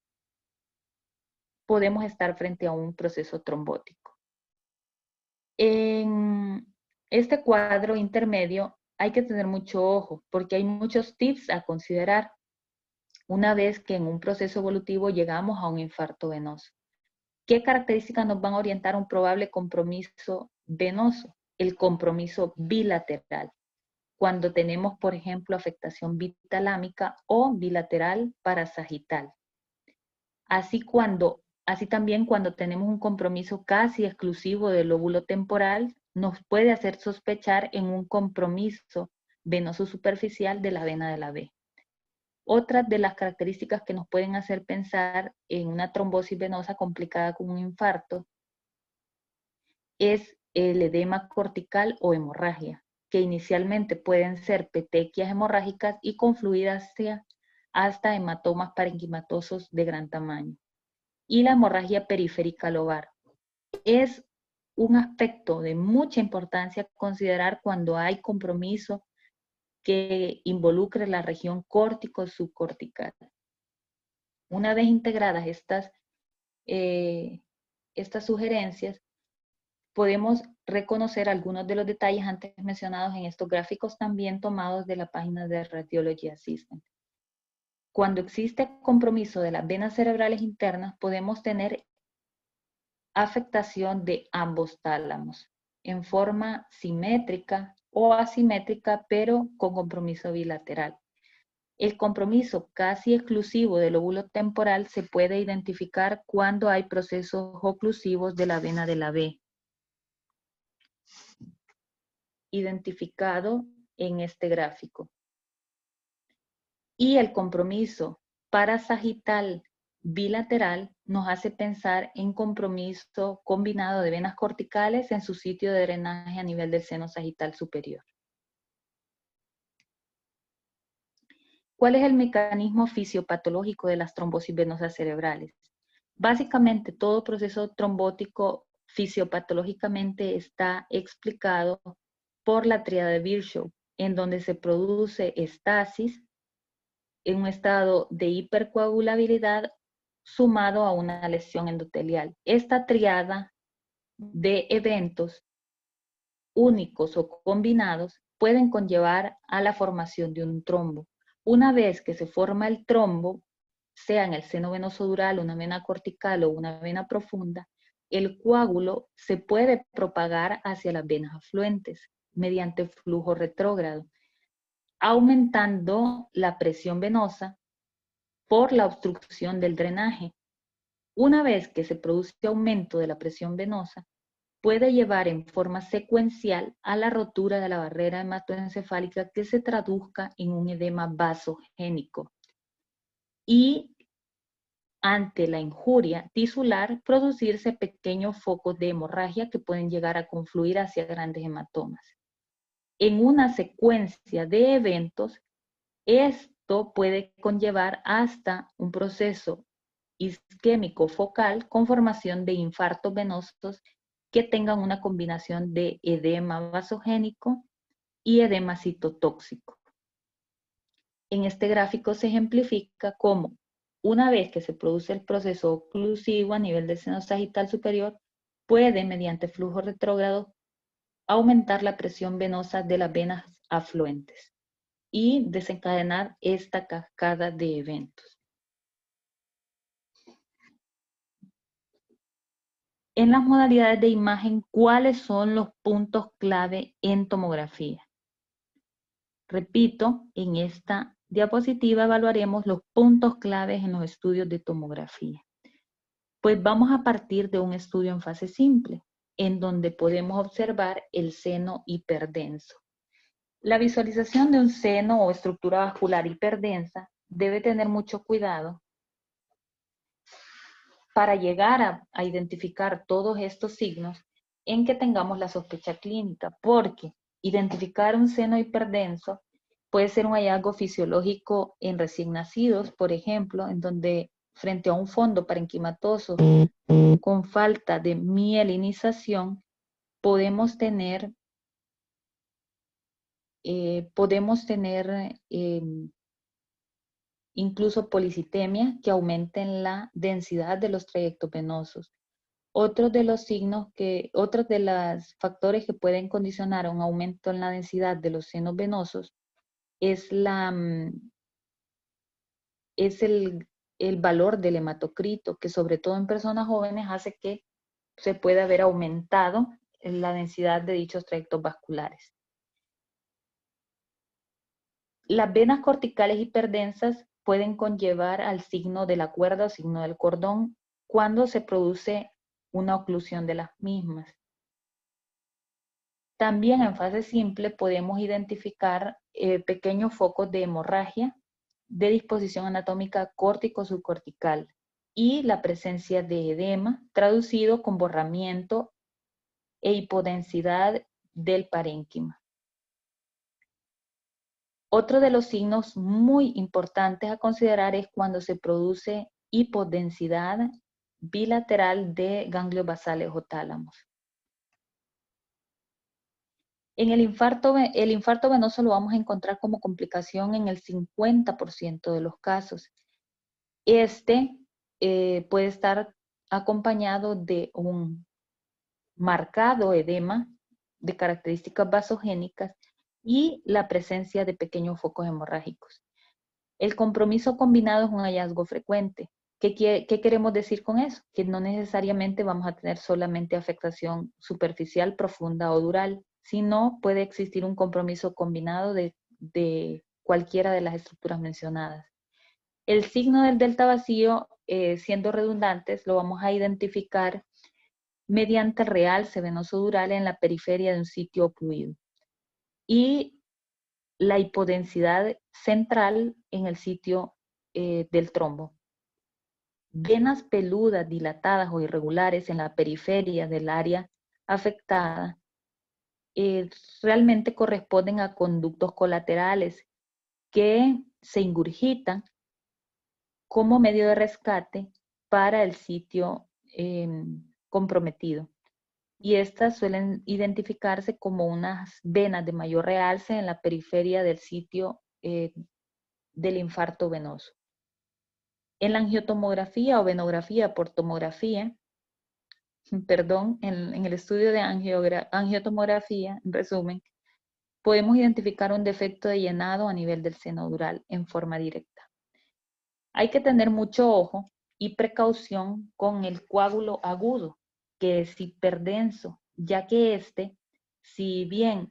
podemos estar frente a un proceso trombótico. En este cuadro intermedio hay que tener mucho ojo, porque hay muchos tips a considerar una vez que en un proceso evolutivo llegamos a un infarto venoso. ¿Qué características nos van a orientar a un probable compromiso venoso? El compromiso bilateral. Cuando tenemos, por ejemplo, afectación bitalámica o bilateral parasagital. Así también cuando tenemos un compromiso casi exclusivo del lóbulo temporal, nos puede hacer sospechar en un compromiso venoso superficial de la vena de la B. Otra de las características que nos pueden hacer pensar en una trombosis venosa complicada con un infarto es el edema cortical o hemorragia, que inicialmente pueden ser petequias hemorrágicas y confluir hasta hematomas parenquimatosos de gran tamaño. Y la hemorragia periférica lobar. Es un aspecto de mucha importancia considerar cuando hay compromiso que involucre la región córtico-subcortical. Una vez integradas estas sugerencias, podemos reconocer algunos de los detalles antes mencionados en estos gráficos también tomados de la página de Radiology Assistant. Cuando existe compromiso de las venas cerebrales internas, podemos tener afectación de ambos tálamos en forma simétrica o asimétrica, pero con compromiso bilateral. El compromiso casi exclusivo del lóbulo temporal se puede identificar cuando hay procesos oclusivos de la vena de la B, identificado en este gráfico. Y el compromiso parasagital bilateral nos hace pensar en compromiso combinado de venas corticales en su sitio de drenaje a nivel del seno sagital superior. ¿Cuál es el mecanismo fisiopatológico de las trombosis venosas cerebrales? Básicamente, todo proceso trombótico fisiopatológicamente está explicado por la tríada de Virchow, en donde se produce estasis en un estado de hipercoagulabilidad sumado a una lesión endotelial. Esta triada de eventos únicos o combinados pueden conllevar a la formación de un trombo. Una vez que se forma el trombo, sea en el seno venoso dural, una vena cortical o una vena profunda, el coágulo se puede propagar hacia las venas afluentes mediante flujo retrógrado, aumentando la presión venosa por la obstrucción del drenaje. Una vez que se produce aumento de la presión venosa, puede llevar en forma secuencial a la rotura de la barrera hematoencefálica que se traduzca en un edema vasogénico. Y ante la injuria tisular, producirse pequeños focos de hemorragia que pueden llegar a confluir hacia grandes hematomas. En una secuencia de eventos, esto puede conllevar hasta un proceso isquémico focal con formación de infartos venosos que tengan una combinación de edema vasogénico y edema citotóxico. En este gráfico se ejemplifica cómo Una vez que se produce el proceso oclusivo a nivel del seno sagital superior, puede, mediante flujo retrógrado, aumentar la presión venosa de las venas afluentes y desencadenar esta cascada de eventos. En las modalidades de imagen, ¿cuáles son los puntos clave en tomografía? Repito, en esta diapositiva evaluaremos los puntos claves en los estudios de tomografía. Pues vamos a partir de un estudio en fase simple, en donde podemos observar el seno hiperdenso. La visualización de un seno o estructura vascular hiperdensa debe tener mucho cuidado para llegar a identificar todos estos signos en que tengamos la sospecha clínica, porque identificar un seno hiperdenso puede ser un hallazgo fisiológico en recién nacidos, por ejemplo, en donde frente a un fondo parenquimatoso con falta de mielinización, podemos tener incluso policitemia que aumenten la densidad de los trayectos venosos. Otros de los factores que pueden condicionar un aumento en la densidad de los senos venosos es el valor del hematocrito, que sobre todo en personas jóvenes hace que se pueda haber aumentado la densidad de dichos trayectos vasculares. Las venas corticales hiperdensas pueden conllevar al signo de la cuerda o signo del cordón cuando se produce una oclusión de las mismas. También en fase simple podemos identificar pequeños focos de hemorragia de disposición anatómica córtico-subcortical y la presencia de edema, traducido con borramiento e hipodensidad del parénquima. Otro de los signos muy importantes a considerar es cuando se produce hipodensidad bilateral de ganglios basales o tálamos. En el infarto venoso lo vamos a encontrar como complicación en el 50% de los casos. Este puede estar acompañado de un marcado edema de características vasogénicas y la presencia de pequeños focos hemorrágicos. El compromiso combinado es un hallazgo frecuente. ¿Qué queremos decir con eso? Que no necesariamente vamos a tener solamente afectación superficial, profunda o dural, sino puede existir un compromiso combinado de cualquiera de las estructuras mencionadas. El signo del delta vacío, siendo redundantes, lo vamos a identificar mediante el realce venoso dural en la periferia de un sitio ocluido. Y la hipodensidad central en el sitio del trombo. Venas peludas, dilatadas o irregulares en la periferia del área afectada realmente corresponden a conductos colaterales que se ingurgitan como medio de rescate para el sitio comprometido. Y estas suelen identificarse como unas venas de mayor realce en la periferia del sitio del infarto venoso. En la angiotomografía o venografía por tomografía, en el estudio de angiotomografía, en resumen, podemos identificar un defecto de llenado a nivel del seno dural en forma directa. Hay que tener mucho ojo y precaución con el coágulo agudo, que es hiperdenso, ya que si bien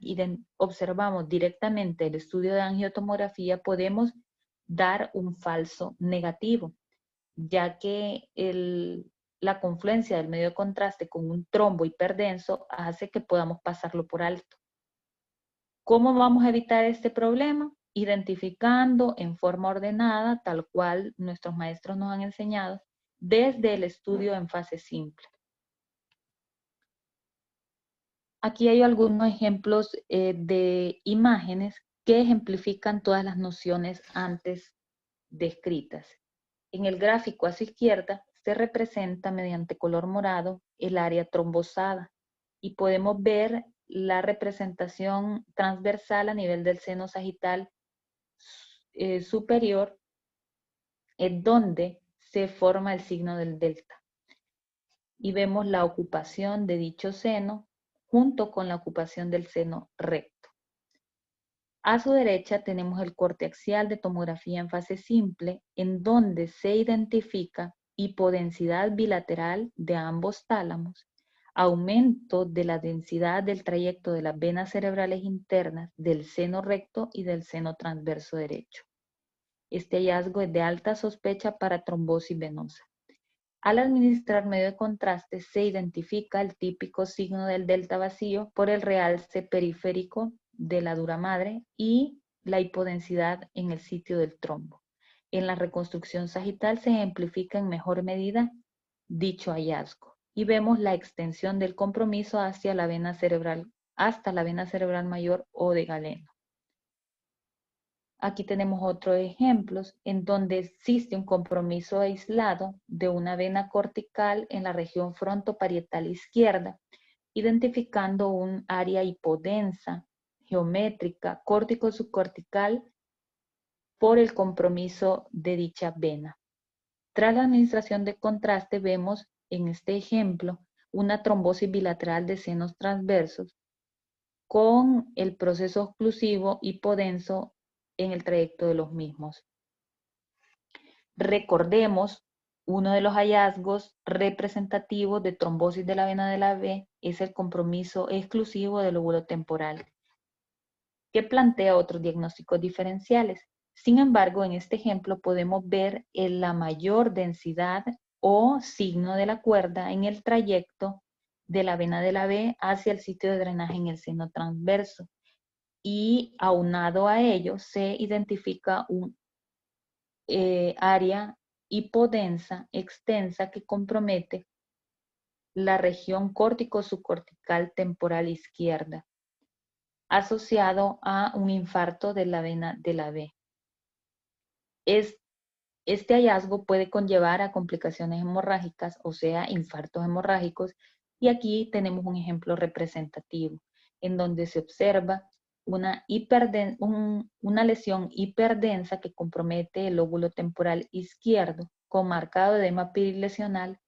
observamos directamente el estudio de angiotomografía, podemos dar un falso negativo, ya que la confluencia del medio de contraste con un trombo hiperdenso hace que podamos pasarlo por alto. ¿Cómo vamos a evitar este problema? Identificando en forma ordenada, tal cual nuestros maestros nos han enseñado, desde el estudio en fase simple. Aquí hay algunos ejemplos de imágenes que ejemplifican todas las nociones antes descritas. En el gráfico a su izquierda se representa mediante color morado el área trombosada y podemos ver la representación transversal a nivel del seno sagital superior es donde se forma el signo del delta. Y vemos la ocupación de dicho seno junto con la ocupación del seno recto. A su derecha tenemos el corte axial de tomografía en fase simple, en donde se identifica hipodensidad bilateral de ambos tálamos, aumento de la densidad del trayecto de las venas cerebrales internas del seno recto y del seno transverso derecho. Este hallazgo es de alta sospecha para trombosis venosa. Al administrar medio de contraste se identifica el típico signo del delta vacío por el realce periférico de la dura madre y la hipodensidad en el sitio del trombo. En la reconstrucción sagital se ejemplifica en mejor medida dicho hallazgo y vemos la extensión del compromiso hacia la vena cerebral, hasta la vena cerebral mayor o de Galeno. Aquí tenemos otros ejemplos en donde existe un compromiso aislado de una vena cortical en la región frontoparietal izquierda, identificando un área hipodensa, geométrica, córtico-subcortical por el compromiso de dicha vena. Tras la administración de contraste vemos en este ejemplo una trombosis bilateral de senos transversos con el proceso oclusivo hipodenso en el trayecto de los mismos. Recordemos, uno de los hallazgos representativos de trombosis de la vena de la B es el compromiso exclusivo del lóbulo temporal, que plantea otros diagnósticos diferenciales. Sin embargo, en este ejemplo podemos ver la mayor densidad o signo de la cuerda en el trayecto de la vena de la B hacia el sitio de drenaje en el seno transverso. Y aunado a ello se identifica un área hipodensa extensa que compromete la región córtico-subcortical temporal izquierda, asociado a un infarto de la vena de la B. Este hallazgo puede conllevar a complicaciones hemorrágicas, o sea, infartos hemorrágicos, y aquí tenemos un ejemplo representativo, en donde se observa una lesión hiperdensa que compromete el lóbulo temporal izquierdo con marcado edema perilesional,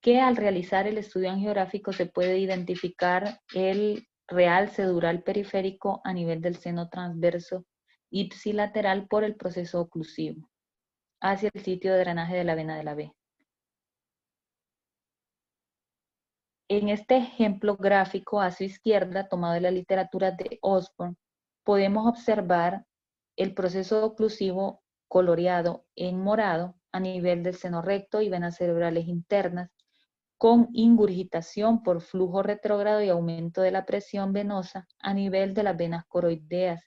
que al realizar el estudio angiográfico se puede identificar el realce dural periférico a nivel del seno transverso ipsilateral por el proceso oclusivo hacia el sitio de drenaje de la vena de la B. En este ejemplo gráfico a su izquierda, tomado de la literatura de Osborne, podemos observar el proceso oclusivo coloreado en morado a nivel del seno recto y venas cerebrales internas, con ingurgitación por flujo retrógrado y aumento de la presión venosa a nivel de las venas coroideas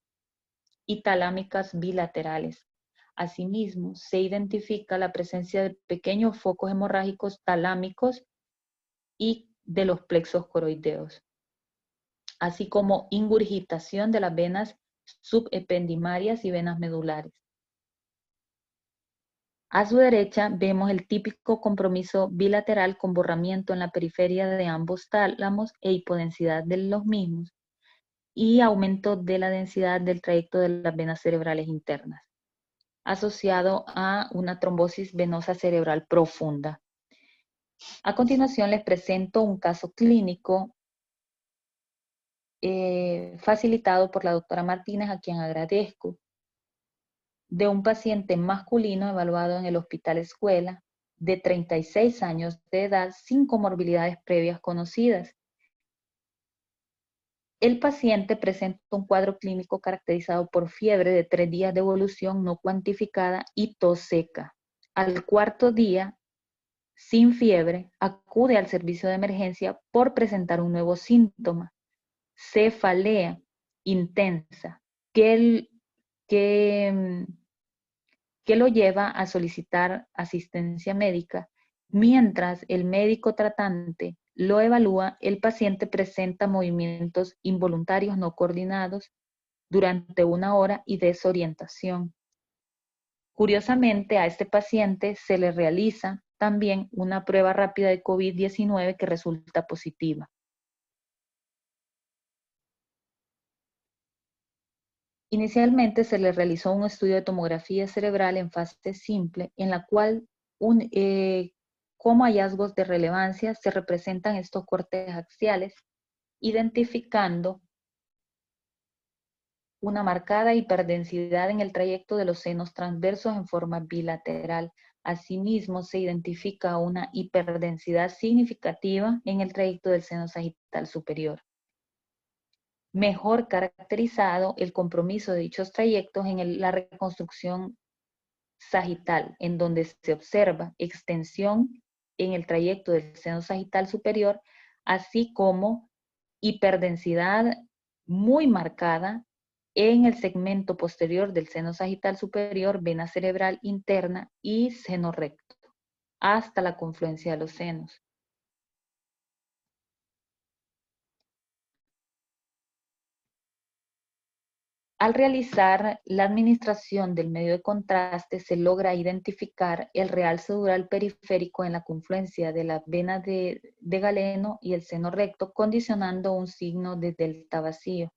y talámicas bilaterales. Asimismo, se identifica la presencia de pequeños focos hemorrágicos talámicos y de los plexos coroideos, así como ingurgitación de las venas subependimarias y venas medulares. A su derecha vemos el típico compromiso bilateral con borramiento en la periferia de ambos tálamos e hipodensidad de los mismos y aumento de la densidad del trayecto de las venas cerebrales internas, asociado a una trombosis venosa cerebral profunda. A continuación les presento un caso clínico facilitado por la doctora Martínez, a quien agradezco, de un paciente masculino evaluado en el Hospital Escuela de 36 años de edad sin comorbilidades previas conocidas. El paciente presenta un cuadro clínico caracterizado por fiebre de 3 días de evolución no cuantificada y tos seca. Al cuarto día, sin fiebre, acude al servicio de emergencia por presentar un nuevo síntoma, cefalea intensa, que lo lleva a solicitar asistencia médica. Mientras el médico tratante lo evalúa, el paciente presenta movimientos involuntarios no coordinados durante 1 hora y desorientación. Curiosamente, a este paciente se le realiza también una prueba rápida de COVID-19 que resulta positiva. Inicialmente se le realizó un estudio de tomografía cerebral en fase simple, en la cual como hallazgos de relevancia se representan estos cortes axiales, identificando una marcada hiperdensidad en el trayecto de los senos transversos en forma bilateral. Asimismo, se identifica una hiperdensidad significativa en el trayecto del seno sagital superior. Mejor caracterizado el compromiso de dichos trayectos en la reconstrucción sagital, en donde se observa extensión en el trayecto del seno sagital superior, así como hiperdensidad muy marcada en el segmento posterior del seno sagital superior, vena cerebral interna y seno recto, hasta la confluencia de los senos. Al realizar la administración del medio de contraste, se logra identificar el realce dural periférico en la confluencia de la vena de Galeno y el seno recto, condicionando un signo de delta vacío,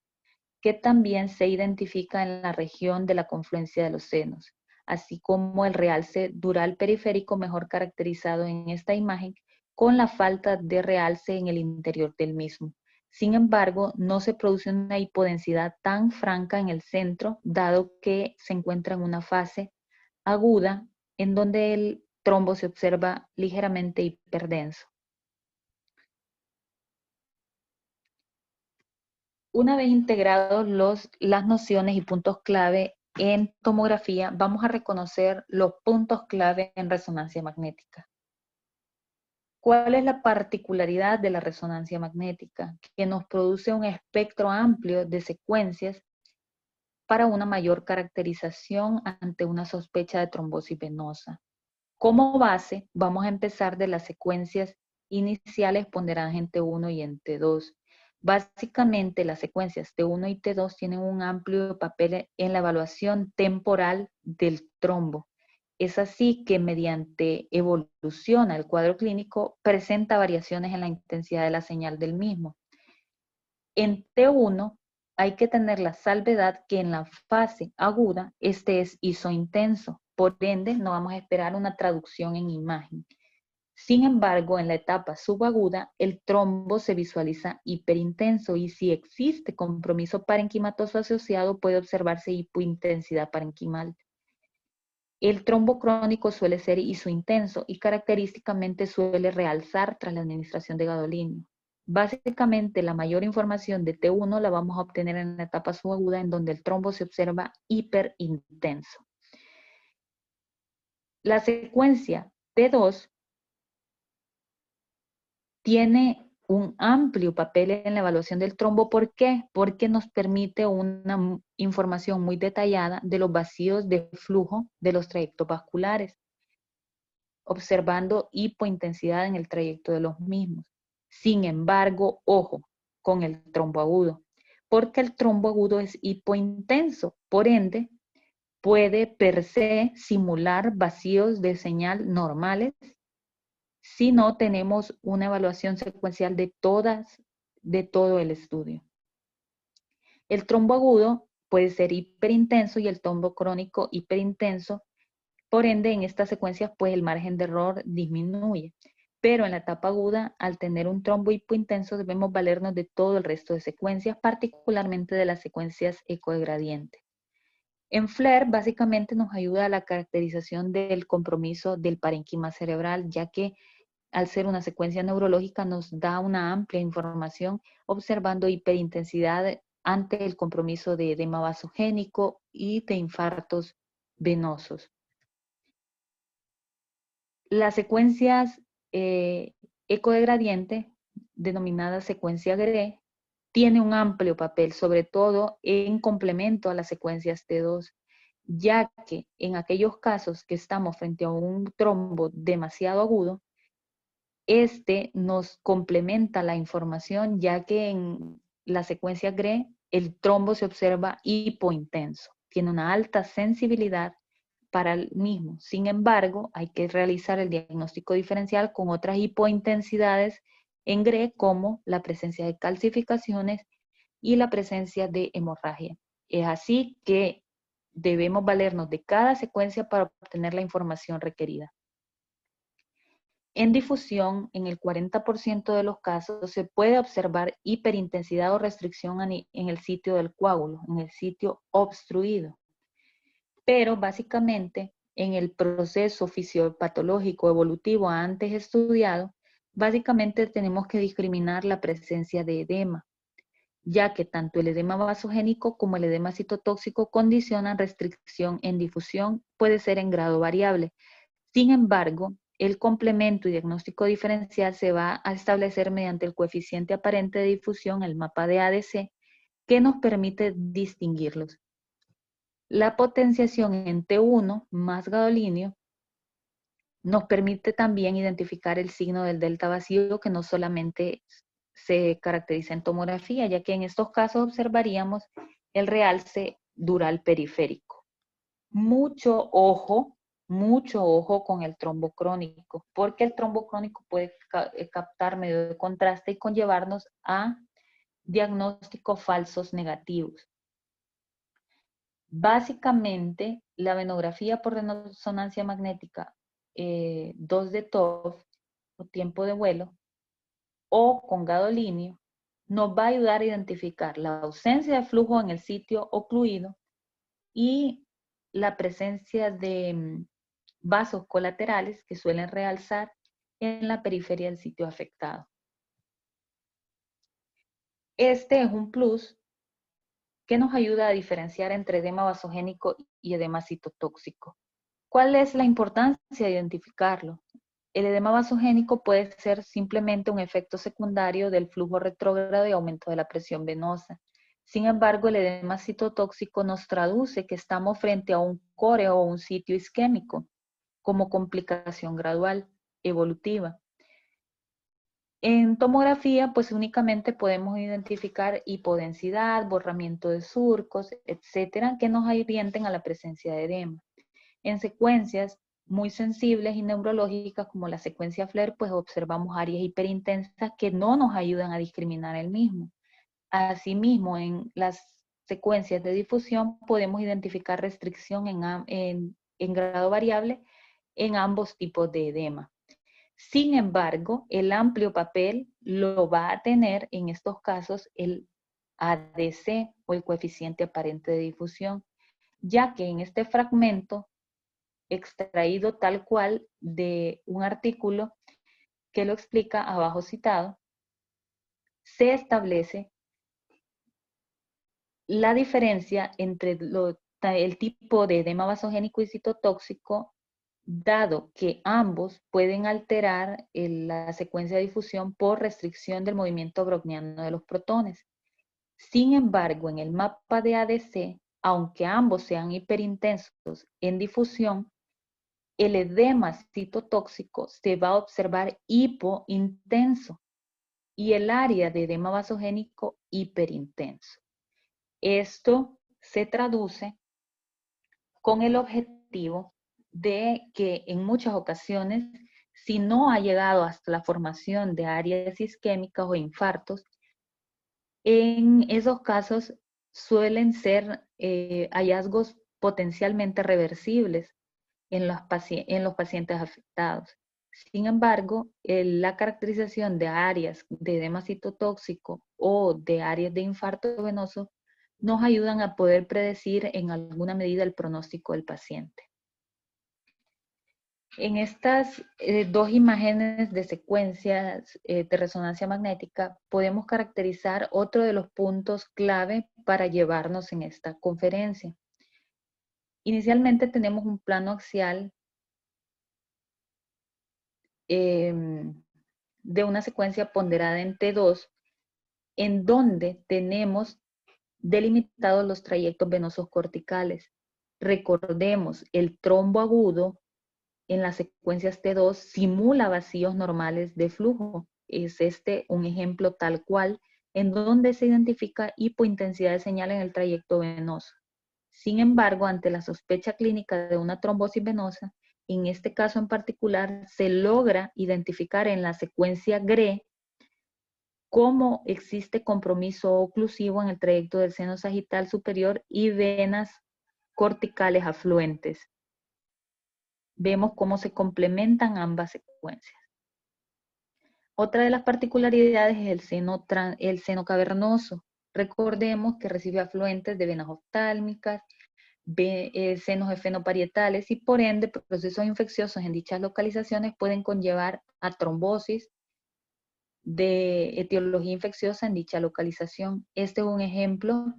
que también se identifica en la región de la confluencia de los senos, así como el realce dural periférico mejor caracterizado en esta imagen, con la falta de realce en el interior del mismo. Sin embargo, no se produce una hipodensidad tan franca en el centro, dado que se encuentra en una fase aguda, en donde el trombo se observa ligeramente hiperdenso. Una vez integrados las nociones y puntos clave en tomografía, vamos a reconocer los puntos clave en resonancia magnética. ¿Cuál es la particularidad de la resonancia magnética? Que nos produce un espectro amplio de secuencias para una mayor caracterización ante una sospecha de trombosis venosa. Como base, vamos a empezar de las secuencias iniciales ponderadas en T1 y en T2. Básicamente, las secuencias T1 y T2 tienen un amplio papel en la evaluación temporal del trombo. Es así que mediante evolución al cuadro clínico presenta variaciones en la intensidad de la señal del mismo. En T1 hay que tener la salvedad que en la fase aguda este es isointenso, por ende no vamos a esperar una traducción en imagen. Sin embargo, en la etapa subaguda, el trombo se visualiza hiperintenso y si existe compromiso parenquimatoso asociado, puede observarse hipointensidad parenquimal. El trombo crónico suele ser isointenso y característicamente suele realzar tras la administración de gadolinio. Básicamente, la mayor información de T1 la vamos a obtener en la etapa subaguda, en donde el trombo se observa hiperintenso. La secuencia T2 tiene un amplio papel en la evaluación del trombo. ¿Por qué? Porque nos permite una información muy detallada de los vacíos de flujo de los trayectos vasculares, observando hipointensidad en el trayecto de los mismos. Sin embargo, ojo con el trombo agudo, porque el trombo agudo es hipointenso, por ende, puede per se simular vacíos de señal normales si no tenemos una evaluación secuencial de todo el estudio. El trombo agudo puede ser hiperintenso y el trombo crónico hiperintenso. Por ende, en estas secuencias, pues el margen de error disminuye. Pero en la etapa aguda, al tener un trombo hipointenso, debemos valernos de todo el resto de secuencias, particularmente de las secuencias eco de gradiente. En FLAIR, básicamente nos ayuda a la caracterización del compromiso del parenquima cerebral, ya que al ser una secuencia neurológica nos da una amplia información observando hiperintensidad ante el compromiso de edema vasogénico y de infartos venosos. Las secuencias eco de gradiente, denominadas secuencia GRE, tiene un amplio papel, sobre todo en complemento a las secuencias T2, ya que en aquellos casos que estamos frente a un trombo demasiado agudo, este nos complementa la información, ya que en la secuencia GRE el trombo se observa hipointenso, tiene una alta sensibilidad para el mismo. Sin embargo, hay que realizar el diagnóstico diferencial con otras hipointensidades en GRE, como la presencia de calcificaciones y la presencia de hemorragia. Es así que debemos valernos de cada secuencia para obtener la información requerida. En difusión, en el 40% de los casos se puede observar hiperintensidad o restricción en el sitio del coágulo, en el sitio obstruido. Pero básicamente, en el proceso fisiopatológico evolutivo antes estudiado, básicamente tenemos que discriminar la presencia de edema, ya que tanto el edema vasogénico como el edema citotóxico condicionan restricción en difusión, puede ser en grado variable. Sin embargo, el complemento y diagnóstico diferencial se va a establecer mediante el coeficiente aparente de difusión, el mapa de ADC, que nos permite distinguirlos. La potenciación en T1 más gadolinio nos permite también identificar el signo del delta vacío, que no solamente se caracteriza en tomografía, ya que en estos casos observaríamos el realce dural periférico. Mucho ojo con el trombo crónico, porque el trombo crónico puede captar medio de contraste y conllevarnos a diagnósticos falsos negativos. Básicamente, la venografía por resonancia magnética 2 de TOF o tiempo de vuelo o con gadolinio nos va a ayudar a identificar la ausencia de flujo en el sitio ocluido y la presencia de vasos colaterales que suelen realzar en la periferia del sitio afectado. Este es un plus que nos ayuda a diferenciar entre edema vasogénico y edema citotóxico. ¿Cuál es la importancia de identificarlo? El edema vasogénico puede ser simplemente un efecto secundario del flujo retrógrado y aumento de la presión venosa. Sin embargo, el edema citotóxico nos traduce que estamos frente a un core o un sitio isquémico como complicación gradual, evolutiva. En tomografía, pues únicamente podemos identificar hipodensidad, borramiento de surcos, etcétera, que nos orienten a la presencia de edema. En secuencias muy sensibles y neurológicas como la secuencia FLAIR, pues observamos áreas hiperintensas que no nos ayudan a discriminar el mismo. Asimismo, en las secuencias de difusión podemos identificar restricción en grado variable en ambos tipos de edema. Sin embargo, el amplio papel lo va a tener en estos casos el ADC o el coeficiente aparente de difusión, ya que en este fragmento extraído tal cual de un artículo que lo explica abajo citado, se establece la diferencia entre el tipo de edema vasogénico y citotóxico, dado que ambos pueden alterar la secuencia de difusión por restricción del movimiento browniano de los protones. Sin embargo, en el mapa de ADC, aunque ambos sean hiperintensos en difusión, el edema citotóxico se va a observar hipointenso y el área de edema vasogénico hiperintenso. Esto se traduce con el objetivo de que en muchas ocasiones, si no ha llegado hasta la formación de áreas isquémicas o infartos, en esos casos suelen ser hallazgos potencialmente reversibles en los pacientes afectados. Sin embargo, la caracterización de áreas de edema citotóxico o de áreas de infarto venoso nos ayudan a poder predecir en alguna medida el pronóstico del paciente. En estas dos imágenes de secuencias de resonancia magnética podemos caracterizar otro de los puntos clave para llevarnos en esta conferencia. Inicialmente tenemos un plano axial de una secuencia ponderada en T2, en donde tenemos delimitados los trayectos venosos corticales. Recordemos, el trombo agudo en las secuencias T2 simula vacíos normales de flujo. Es este un ejemplo tal cual en donde se identifica hipointensidad de señal en el trayecto venoso. Sin embargo, ante la sospecha clínica de una trombosis venosa, en este caso en particular, se logra identificar en la secuencia GRE cómo existe compromiso oclusivo en el trayecto del seno sagital superior y venas corticales afluentes. Vemos cómo se complementan ambas secuencias. Otra de las particularidades es el seno cavernoso. Recordemos que recibe afluentes de venas oftálmicas, senos esfenoparietales y por ende procesos infecciosos en dichas localizaciones pueden conllevar a trombosis de etiología infecciosa en dicha localización. Este es un ejemplo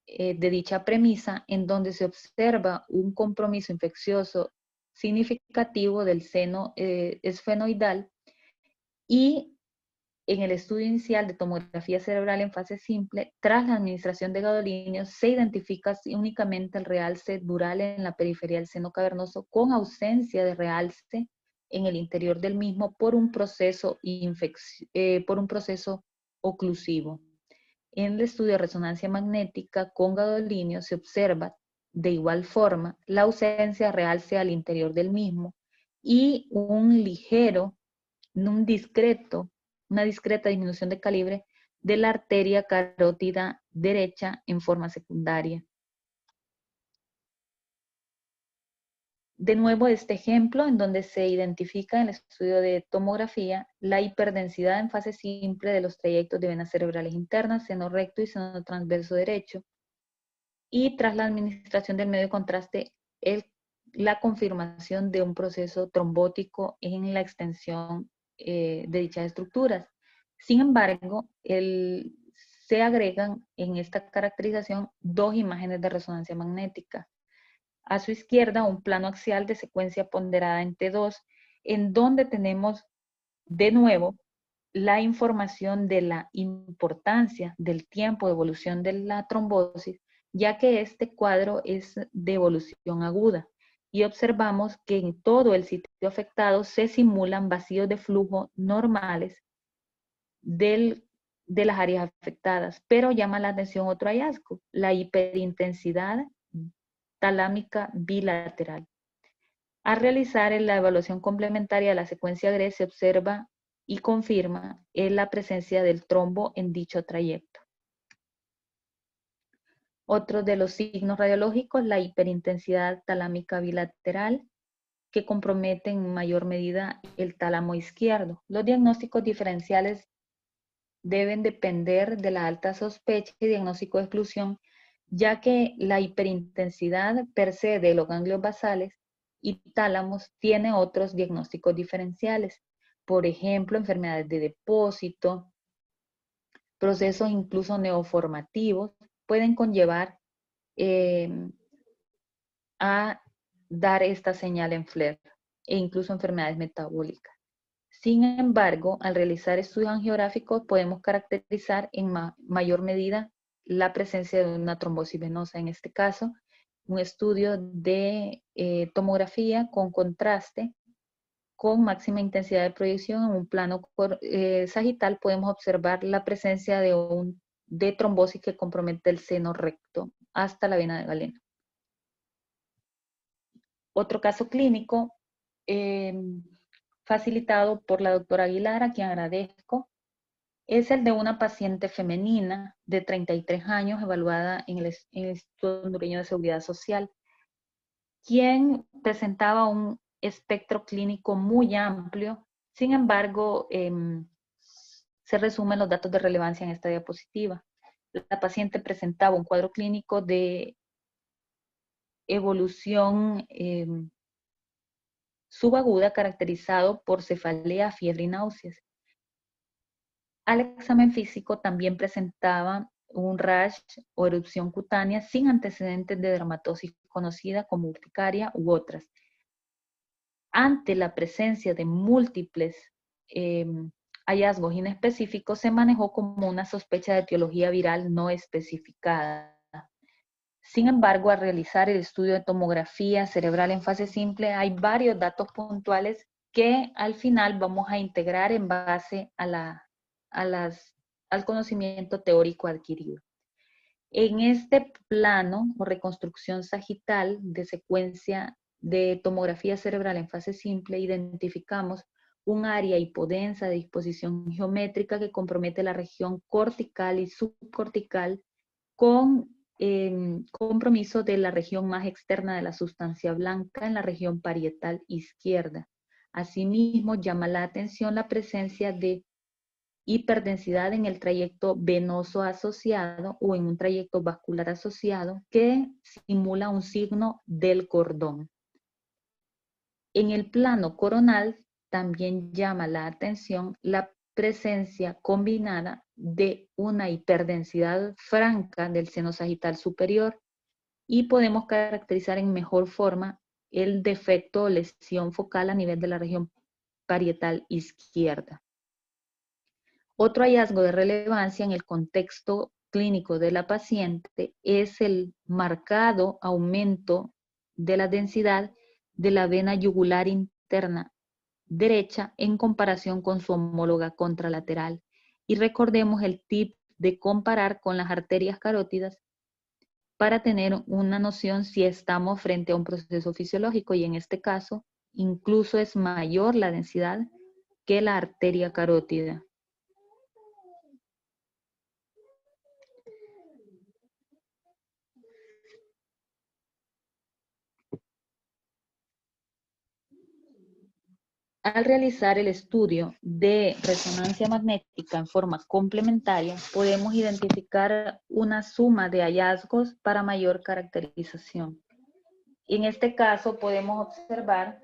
de dicha premisa en donde se observa un compromiso infeccioso significativo del seno esfenoidal y en el estudio inicial de tomografía cerebral en fase simple, tras la administración de gadolinios, se identifica únicamente el realce dural en la periferia del seno cavernoso con ausencia de realce en el interior del mismo por un proceso oclusivo. En el estudio de resonancia magnética con gadolinios se observa de igual forma la ausencia de realce al interior del mismo y una discreta disminución de calibre de la arteria carótida derecha en forma secundaria. De nuevo este ejemplo en donde se identifica en el estudio de tomografía la hiperdensidad en fase simple de los trayectos de venas cerebrales internas, seno recto y seno transverso derecho. Y tras la administración del medio de contraste, la confirmación de un proceso trombótico en la extensión de dichas estructuras. Sin embargo, se agregan en esta caracterización dos imágenes de resonancia magnética. A su izquierda, un plano axial de secuencia ponderada en T2, en donde tenemos de nuevo la información de la importancia del tiempo de evolución de la trombosis, ya que este cuadro es de evolución aguda. Y observamos que en todo el sitio afectado se simulan vacíos de flujo normales de las áreas afectadas, pero llama la atención otro hallazgo, la hiperintensidad talámica bilateral. Al realizar la evaluación complementaria de la secuencia GRE se observa y confirma la presencia del trombo en dicho trayecto. Otro de los signos radiológicos, la hiperintensidad talámica bilateral, que compromete en mayor medida el tálamo izquierdo. Los diagnósticos diferenciales deben depender de la alta sospecha y diagnóstico de exclusión, ya que la hiperintensidad per se de los ganglios basales y tálamos tiene otros diagnósticos diferenciales. Por ejemplo, enfermedades de depósito, procesos incluso neoformativos pueden conllevar a dar esta señal en FLAIR e incluso enfermedades metabólicas. Sin embargo, al realizar estudios angiográficos podemos caracterizar en mayor medida la presencia de una trombosis venosa. En este caso, un estudio de tomografía con contraste con máxima intensidad de proyección en un plano sagital podemos observar la presencia de trombosis que compromete el seno recto hasta la vena de Galeno. Otro caso clínico facilitado por la doctora Aguilar, a quien agradezco, es el de una paciente femenina de 33 años evaluada en el Instituto Hondureño de Seguridad Social, quien presentaba un espectro clínico muy amplio. Sin embargo, se resumen los datos de relevancia en esta diapositiva. La paciente presentaba un cuadro clínico de evolución subaguda caracterizado por cefalea, fiebre y náuseas. Al examen físico también presentaba un rash o erupción cutánea sin antecedentes de dermatosis conocida como urticaria u otras. Ante la presencia de múltiples hallazgos inespecíficos, se manejó como una sospecha de etiología viral no especificada. Sin embargo, al realizar el estudio de tomografía cerebral en fase simple, hay varios datos puntuales que al final vamos a integrar en base al conocimiento teórico adquirido. En este plano o reconstrucción sagital de secuencia de tomografía cerebral en fase simple, identificamos un área hipodensa de disposición geométrica que compromete la región cortical y subcortical con compromiso de la región más externa de la sustancia blanca en la región parietal izquierda. Asimismo, llama la atención la presencia de hiperdensidad en el trayecto venoso asociado o en un trayecto vascular asociado que simula un signo del cordón. En el plano coronal también llama la atención la presencia combinada de una hiperdensidad franca del seno sagital superior y podemos caracterizar en mejor forma el defecto o lesión focal a nivel de la región parietal izquierda. Otro hallazgo de relevancia en el contexto clínico de la paciente es el marcado aumento de la densidad de la vena yugular interna derecha en comparación con su homóloga contralateral. Y recordemos el tip de comparar con las arterias carótidas para tener una noción si estamos frente a un proceso fisiológico, y en este caso incluso es mayor la densidad que la arteria carótida. Al realizar el estudio de resonancia magnética en forma complementaria, podemos identificar una suma de hallazgos para mayor caracterización. En este caso podemos observar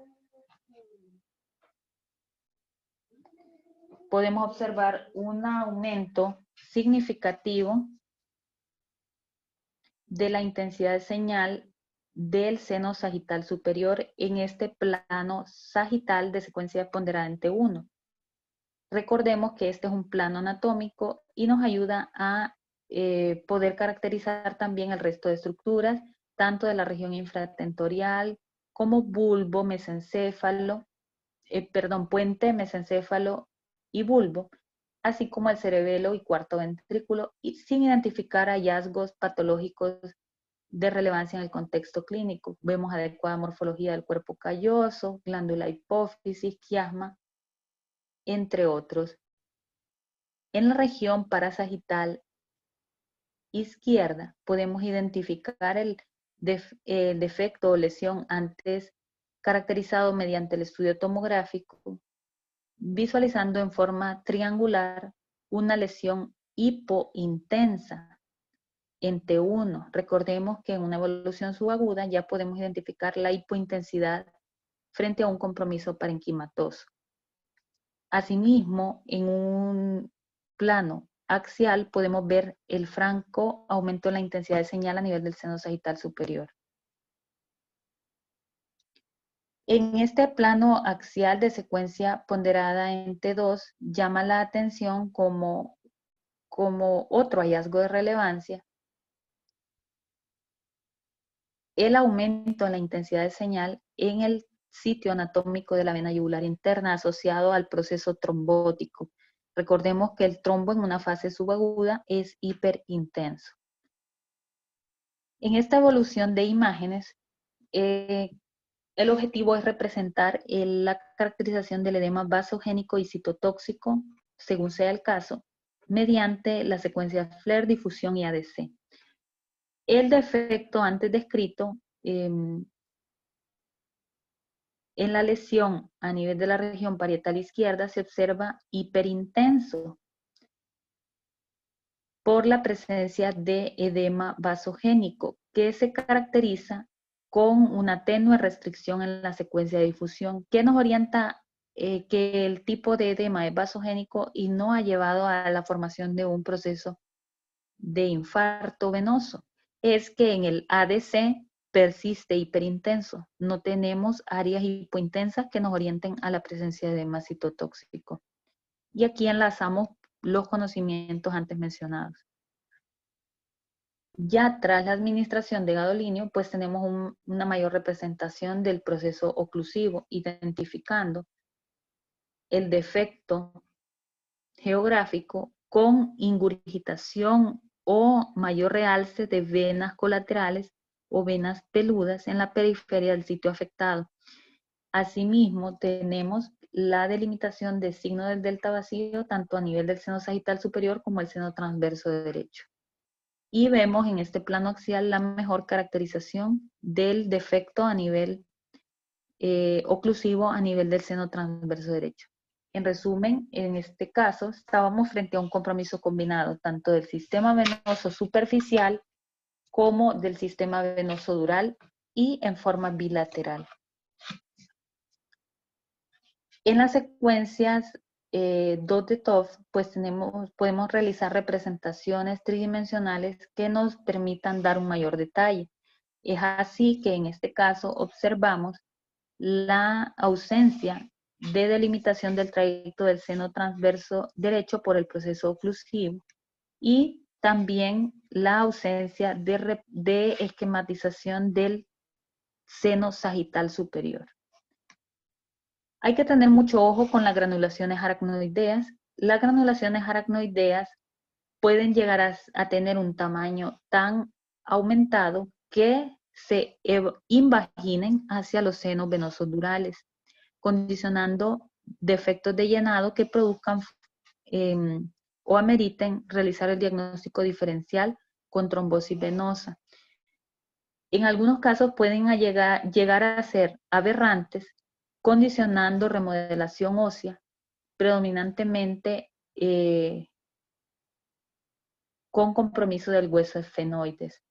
un aumento significativo de la intensidad de señal del seno sagital superior en este plano sagital de secuencia ponderante 1. Recordemos que este es un plano anatómico y nos ayuda a poder caracterizar también el resto de estructuras, tanto de la región infratentorial como bulbo, mesencéfalo, puente, mesencéfalo y bulbo, así como el cerebelo y cuarto ventrículo, y sin identificar hallazgos patológicos de relevancia en el contexto clínico. Vemos adecuada morfología del cuerpo calloso, glándula hipófisis, quiasma, entre otros. En la región parasagital izquierda podemos identificar el defecto o lesión antes caracterizado mediante el estudio tomográfico, visualizando en forma triangular una lesión hipointensa en T1. Recordemos que en una evolución subaguda ya podemos identificar la hipointensidad frente a un compromiso parenquimatoso. Asimismo, en un plano axial podemos ver el franco aumento en la intensidad de señal a nivel del seno sagital superior. En este plano axial de secuencia ponderada en T2 llama la atención como otro hallazgo de relevancia el aumento en la intensidad de señal en el sitio anatómico de la vena yugular interna asociado al proceso trombótico. Recordemos que el trombo en una fase subaguda es hiperintenso. En esta evolución de imágenes, el objetivo es representar la caracterización del edema vasogénico y citotóxico, según sea el caso, mediante la secuencia FLAIR, difusión y ADC. El defecto antes descrito en la lesión a nivel de la región parietal izquierda se observa hiperintenso por la presencia de edema vasogénico, que se caracteriza con una tenue restricción en la secuencia de difusión, que nos orienta que el tipo de edema es vasogénico y no ha llevado a la formación de un proceso de infarto venoso. Es que en el ADC persiste hiperintenso. No tenemos áreas hipointensas que nos orienten a la presencia de edema citotóxico. Y aquí enlazamos los conocimientos antes mencionados. Ya tras la administración de gadolinio, pues tenemos una mayor representación del proceso oclusivo, identificando el defecto geográfico con ingurgitación o mayor realce de venas colaterales o venas peludas en la periferia del sitio afectado. Asimismo, tenemos la delimitación de signo del delta vacío, tanto a nivel del seno sagital superior como el seno transverso derecho. Y vemos en este plano axial la mejor caracterización del defecto a nivel oclusivo a nivel del seno transverso derecho. En resumen, en este caso, estábamos frente a un compromiso combinado, tanto del sistema venoso superficial como del sistema venoso dural y en forma bilateral. En las secuencias 2 de TOF, pues podemos realizar representaciones tridimensionales que nos permitan dar un mayor detalle. Es así que en este caso observamos la ausencia de delimitación del trayecto del seno transverso derecho por el proceso oclusivo y también la ausencia de esquematización del seno sagital superior. Hay que tener mucho ojo con las granulaciones aracnoideas. Las granulaciones aracnoideas pueden llegar a tener un tamaño tan aumentado que se invaginen hacia los senos venosos durales, condicionando defectos de llenado que produzcan o ameriten realizar el diagnóstico diferencial con trombosis venosa. En algunos casos pueden llegar a ser aberrantes, condicionando remodelación ósea, predominantemente con compromiso del hueso esfenoides.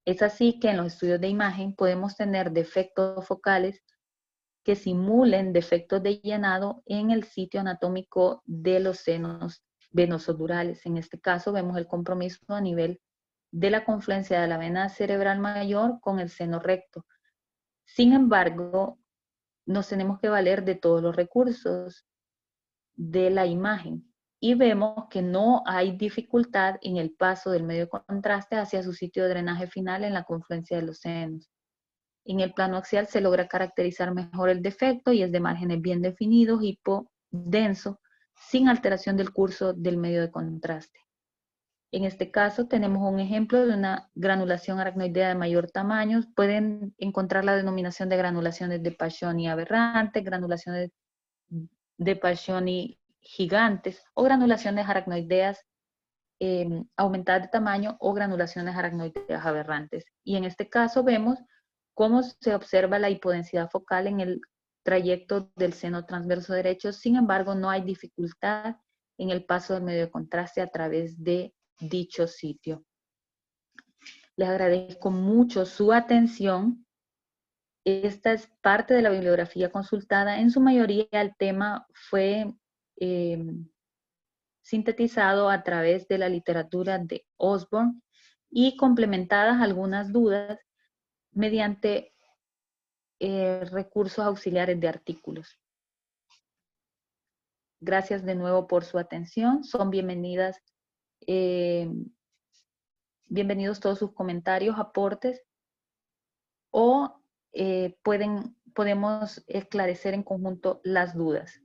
Es así que en los estudios de imagen podemos tener defectos focales que simulen defectos de llenado en el sitio anatómico de los senos venosos durales. En este caso vemos el compromiso a nivel de la confluencia de la vena cerebral mayor con el seno recto. Sin embargo, nos tenemos que valer de todos los recursos de la imagen y vemos que no hay dificultad en el paso del medio contraste hacia su sitio de drenaje final en la confluencia de los senos. En el plano axial se logra caracterizar mejor el defecto y es de márgenes bien definidos, hipodenso, sin alteración del curso del medio de contraste. En este caso tenemos un ejemplo de una granulación aracnoidea de mayor tamaño. Pueden encontrar la denominación de granulaciones de Paccioni aberrantes, granulaciones de Paccioni gigantes o granulaciones aracnoideas aumentadas de tamaño o granulaciones aracnoideas aberrantes. Y en este caso vemos cómo se observa la hipodensidad focal en el trayecto del seno transverso derecho. Sin embargo, no hay dificultad en el paso del medio de contraste a través de dicho sitio. Les agradezco mucho su atención. Esta es parte de la bibliografía consultada. En su mayoría el tema fue sintetizado a través de la literatura de Osborne y complementadas algunas dudas mediante recursos auxiliares de artículos. Gracias de nuevo por su atención. Son bienvenidos todos sus comentarios, aportes, o podemos esclarecer en conjunto las dudas.